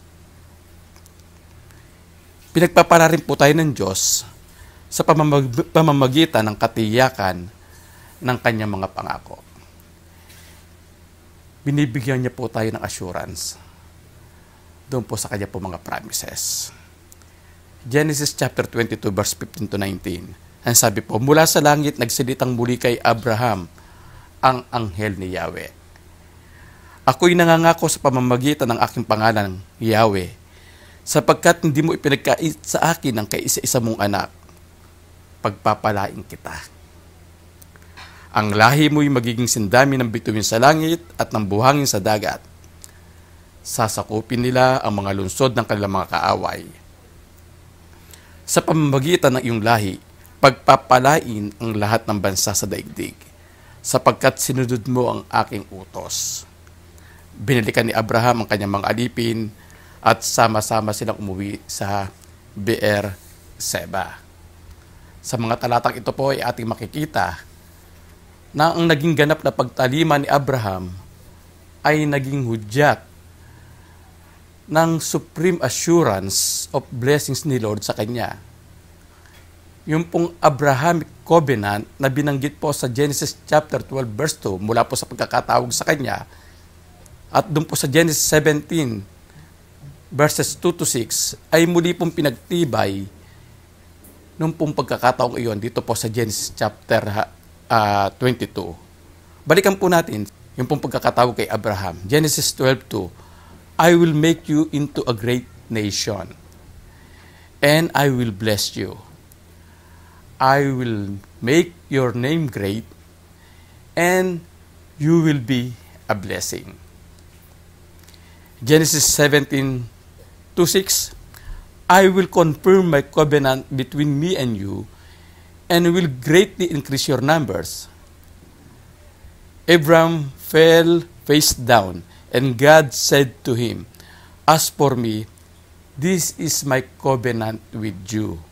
[SPEAKER 4] Pinagpapala rin po tayo ng Diyos sa pamamagitan ng katiyakan ng kanyang mga pangako. Binibigyan niya po tayo ng assurance doon po sa kanya po mga promises. Genesis chapter 22 verse 15-19. Ang sabi po, mula sa langit nagsalitang muli kay Abraham ang anghel ni Yahweh. Ako'y nangangako sa pamamagitan ng aking pangalan, Yahweh, sapagkat hindi mo ipinagkait sa akin ang kaisa-isa mong anak, pagpapalain kita. Ang lahi mo'y magiging sindami ng bituin sa langit at ng buhangin sa dagat. Sasakupin nila ang mga lungsod ng kanilang mga kaaway. Sa pamamagitan ng iyong lahi, pagpapalain ang lahat ng bansa sa daigdig, sapagkat sinunod mo ang aking utos. binalikan ni Abraham ang kanyang mga alipin at sama-sama silang umuwi sa Beer Seba. Sa mga talatang ito po ay ating makikita na ang naging ganap na pagtalima ni Abraham ay naging hudyat ng supreme assurance of blessings ni Lord sa kanya. Yung pong Abrahamic covenant na binanggit po sa Genesis chapter 12 verse 2 mula po sa pagkakatawag sa kanya at doon po sa Genesis 17 verses 2 to 6 ay muli pong pinagtibay nung pong pagkakataong iyon dito po sa Genesis chapter 22. Balikan po natin yung pong pagkakatawag kay Abraham. Genesis 12:2, I will make you into a great nation, and I will bless you. I will make your name great, and you will be a blessing. Genesis 17:6, I will confirm my covenant between me and you, and will greatly increase your numbers. Abram fell face down, and God said to him, As for me, this is my covenant with you.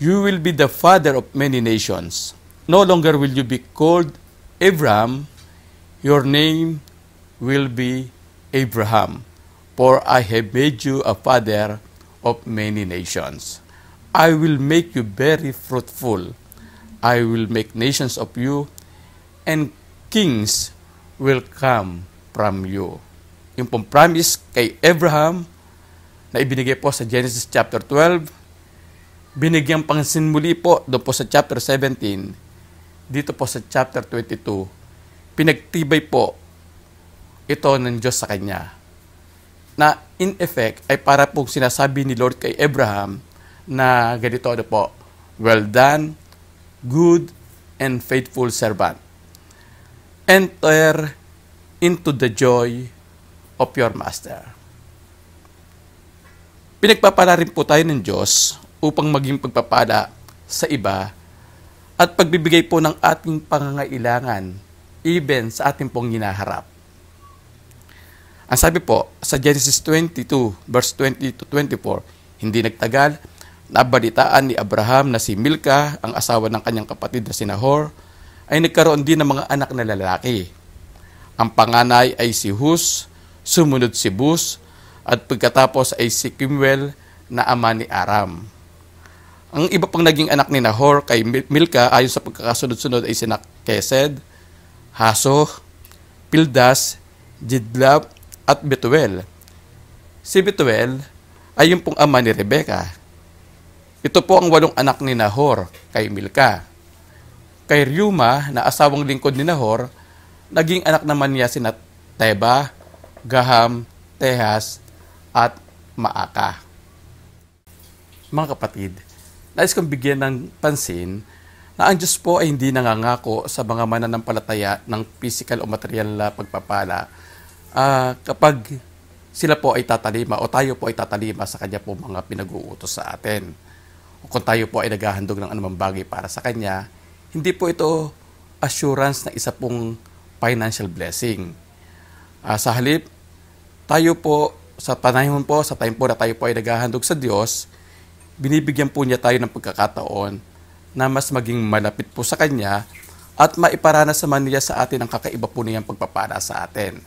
[SPEAKER 4] You will be the father of many nations. No longer will you be called Abram, your name will be Abraham, for I have made you a father of many nations. I will make you very fruitful. I will make nations of you, and kings will come from you. Yung pong promise kay Abraham na ibinigay po sa Genesis chapter 12, binigyang pansin muli po doon po sa chapter 17, dito po sa chapter 22, pinagtibay po ito ng Diyos sa kanya. Na in effect ay para pong sinasabi ni Lord kay Abraham na ganito ano po, well done, good and faithful servant. Enter into the joy of your master. Pinagpapala rin po tayo ng Diyos upang maging pagpapala sa iba at pagbibigay po ng ating pangangailangan even sa ating pong hinaharap. Ang sabi po sa Genesis 22 verse 20 to 24, hindi nagtagal, nabalitaan ni Abraham na si Milka, ang asawa ng kanyang kapatid na si Nahor, ay nagkaroon din ng mga anak na lalaki. Ang panganay ay si Hus, sumunod si Bus, at pagkatapos ay si Kemuel na ama ni Aram. Ang iba pang naging anak ni Nahor kay Milka ayon sa pagkakasunod-sunod ay sina Kesed, Haso, Pildas, Jidlap, at Betuel. Si Betuel ay yung pong ama ni Rebeka. Ito po ang 8 anak ni Nahor kay Milka. Kay Reuma na asawang lingkod ni Nahor, naging anak naman niya sina Teba, Gaham, Tehas, at Maaka. Mga kapatid, nais kong bigyan ng pansin na ang Diyos po ay hindi nangangako sa mga mananampalataya ng physical o material na pagpapala kapag sila po ay tatalima o tayo po ay tatalima sa Kanya po mga pinag-uutos sa atin. O kung tayo po ay naghahandog ng anumang bagay para sa Kanya, hindi po ito assurance na isa pong financial blessing. Sa halip, tayo po sa panahon po, sa time po na tayo po ay naghahandog sa Diyos, binibigyan po niya tayo ng pagkakataon na mas maging malapit po sa Kanya at maiparanas naman niya sa atin ang kakaiba po niyang pagpapala sa atin.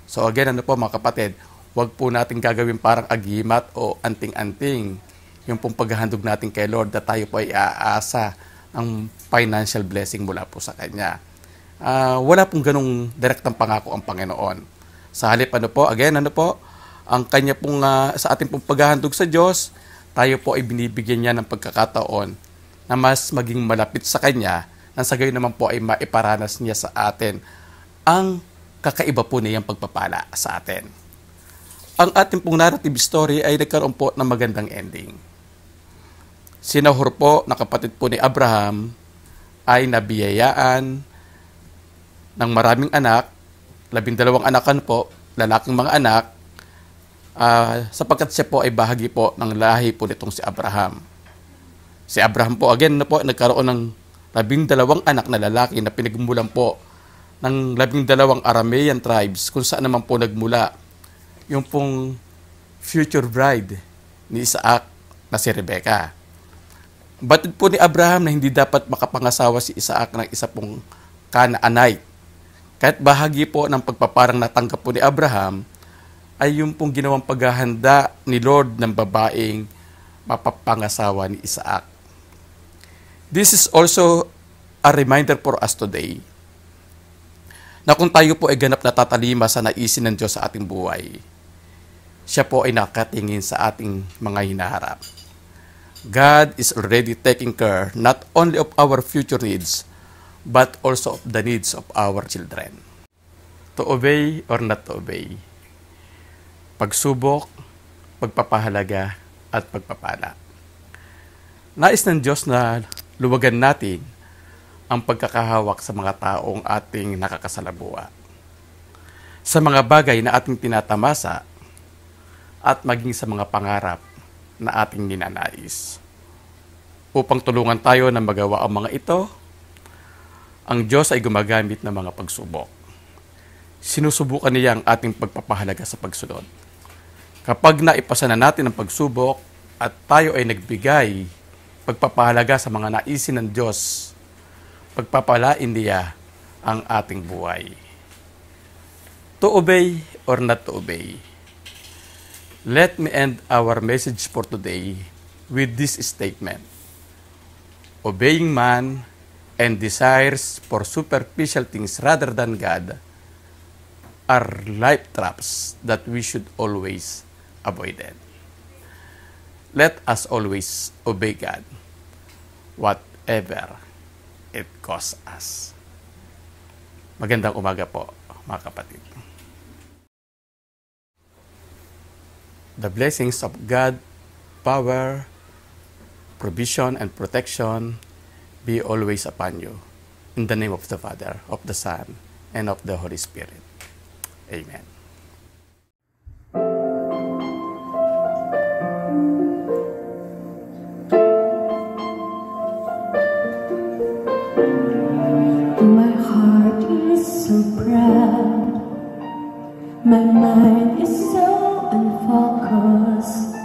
[SPEAKER 4] So again, ano po mga kapatid, huwag po natin gagawin parang agimat o anting-anting yung pong paghahandog natin kay Lord na tayo po ay aasa ng financial blessing mula po sa Kanya. Wala pong ganong direktang pangako ang Panginoon. Sa halip, ano po, again, ano po, ang Kanya pong sa ating pong paghahandog sa Diyos, tayo po ay binibigyan niya ng pagkakataon na mas maging malapit sa Kanya, nang sa gayon naman po ay maiparanas niya sa atin ang kakaiba po niyang pagpapala sa atin. Ang ating pong narrative story ay nagkaroon po ng magandang ending. Si Nahor po, na kapatid po ni Abraham, ay nabiyayaan ng maraming anak, 12 anakan po, lalaking mga anak, sapagkat siya po ay bahagi po ng lahi po nitong si Abraham. Si Abraham po, again na po, nagkaroon ng 12 anak na lalaki na pinagmulan po ng 12 Aramean tribes kung saan naman po nagmula yung pong future bride ni Isaac na si Rebecca. Batid po ni Abraham na hindi dapat makapangasawa si Isaac ng isa pong Canaanite. Kahit bahagi po ng pagpaparang natanggap po ni Abraham ay yung pong ginawang paghahanda ni Lord ng babaeng mapapangasawa ni Isaac. This is also a reminder for us today na kung tayo po ay ganap na tatalima sa naisin ng Diyos sa ating buhay, siya po ay nakatingin sa ating mga hinaharap. God is already taking care not only of our future needs, but also of the needs of our children. To obey or not to obey. Pagsubok, pagpapahalaga, at pagpapala. Nais ng Diyos na luwagan natin ang pagkakahawak sa mga taong ating nakakasalamuha, sa mga bagay na ating tinatamasa, at maging sa mga pangarap na ating ninanais. Upang tulungan tayo na magawa ang mga ito, ang Diyos ay gumagamit ng mga pagsubok. Sinusubukan niya ang ating pagpapahalaga sa pagsunod. Kapag naipasa na natin ang pagsubok at tayo ay nagbigay pagpapahalaga sa mga naisin ng Diyos, pagpapalain niya ang ating buhay. To obey or not to obey. Let me end our message for today with this statement. Obeying man and desires for superficial things rather than God are life traps that we should always avoid. Let us always obey God, whatever it costs us. Magandang umaga po, mga kapatid. The blessings of God, power, provision, and protection be always upon you. In the name of the Father, of the Son, and of the Holy Spirit. Amen.
[SPEAKER 6] My heart is so proud. My mind is so unfocused.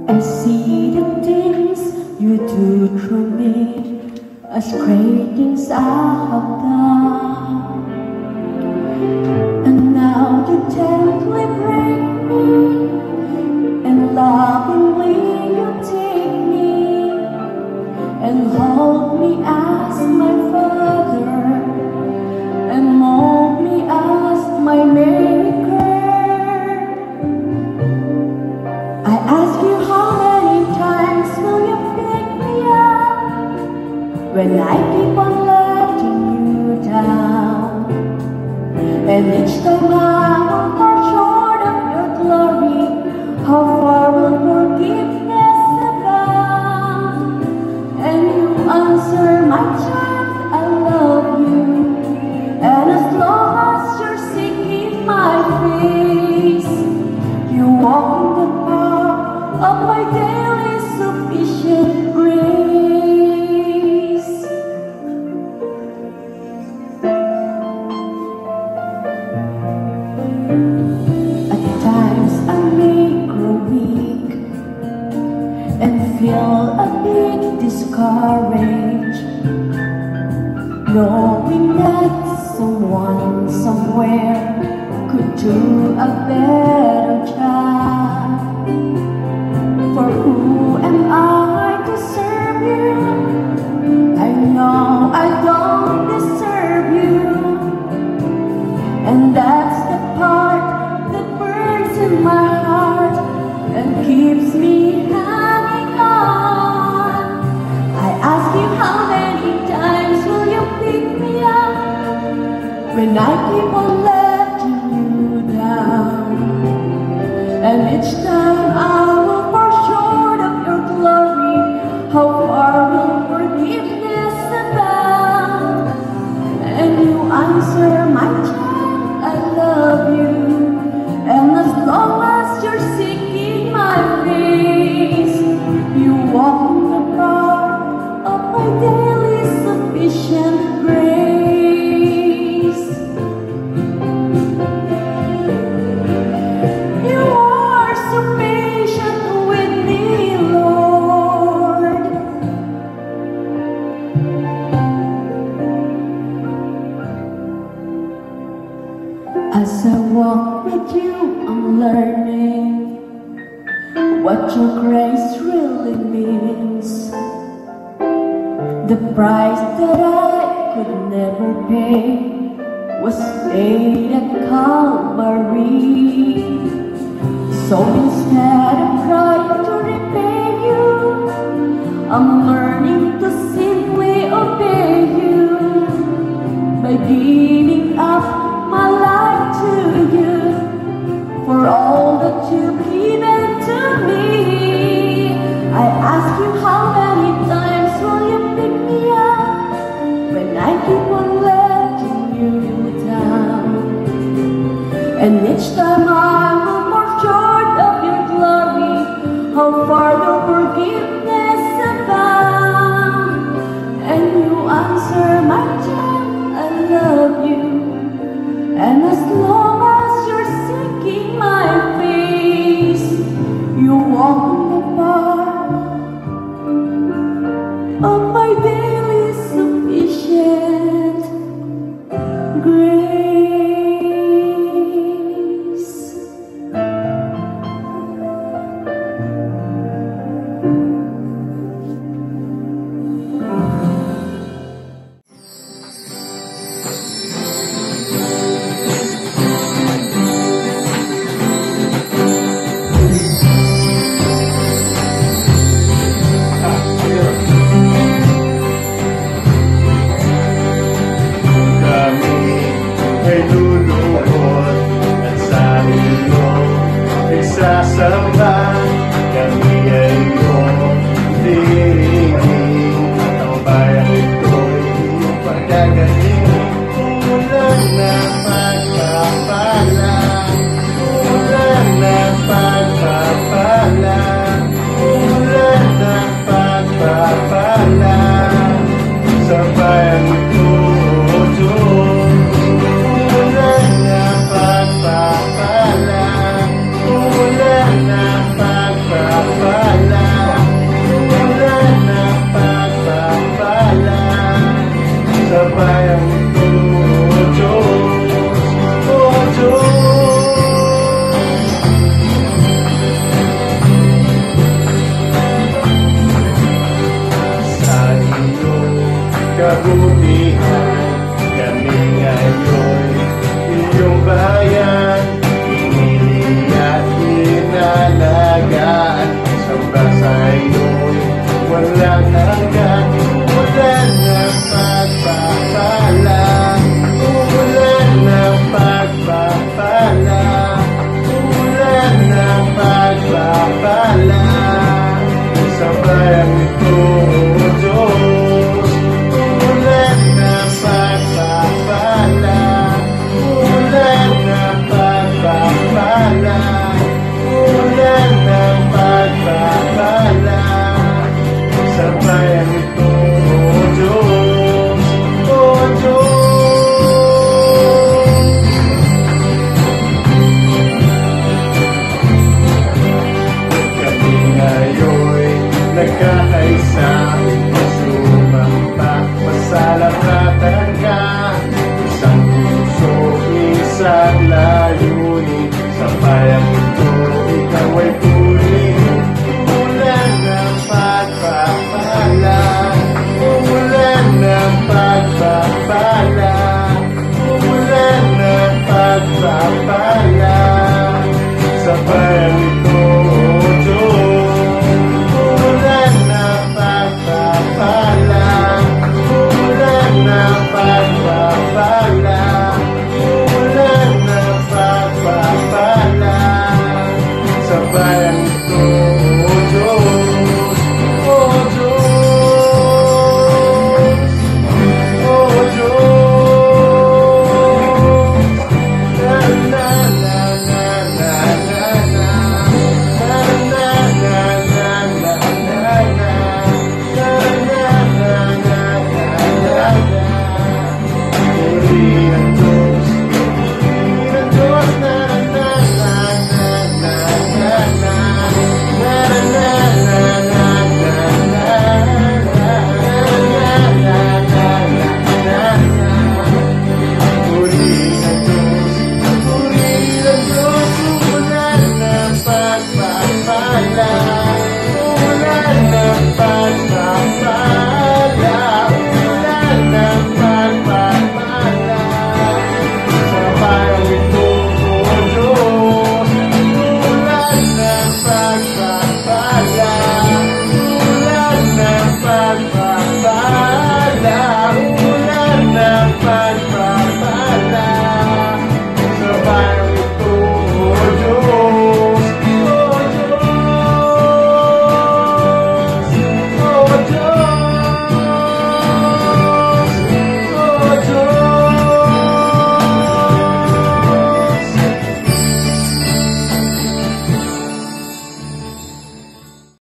[SPEAKER 6] I see the things you do through me as great things I have done. And now you gently bring me, and lovingly you take me, and hold me as my Father, and mold me as my Maker. I ask you, how many times will you pick me up when I keep on letting you down? And each time I will fall short of your glory, how far will forgiveness abound? And you answer, my child, I love you. And as long as you're seeking my face, you walk in the path of my daily sufficient grace. At times I may grow weak and feel a bit discouraged, knowing that someone somewhere could do a better job. For who am I to serve you? I know I don't deserve you, and that's the part that burns in my heart and keeps me hanging on. I ask you, how many times will you pick me up when I keep on letting you down? And each time I will fall short of your glory, how far will forgiveness abound? And you answer, my child, I love you. And as long as you're seeking my face, you walk in the path of my daily sufficient grace. As I walk with you, I'm learning what your grace really means. The price that I could never pay was paid at Calvary. So instead of trying to repay you, I'm learning to simply obey you by giving up my life to you for all that you've given to me. I ask you, how many times will you pick me up when I keep on letting you down? And each time I will fall short of your glory, how far will forgiveness abound? And you answer, my child, I love you. And as long as you're seeking my face, you walk in the path of my daily sufficient grace.
[SPEAKER 3] Sasamba kami ay iyong diringin at ang bayan ito'y iyong pagkagaling. Ulan na pagpapala, ulan na pagpapala, ulan na pagpapala sa bayan ito, O Diyos. Ulan na pagpapala, ulan na pagpapala, ulan na pagpapala sa bayang ito, O Diyos, O Diyos. Sa iyong kabutihan kami ngayon, iyong bayan at inalagaan, samba sa'yo'y walang hanggan. Ulan ng pagpapala, ulan ng pagpapala, ulan ng pagpapala sa bayang ito, O Diyos. Ulan ng pagpapala, ulan ng pagpapala, ulan ng pagpapala sa bayang ito, O Diyos, O Diyos. Kami ngayon'y nagkakaisa, sumampak, masalamatan ka, isang puso, isang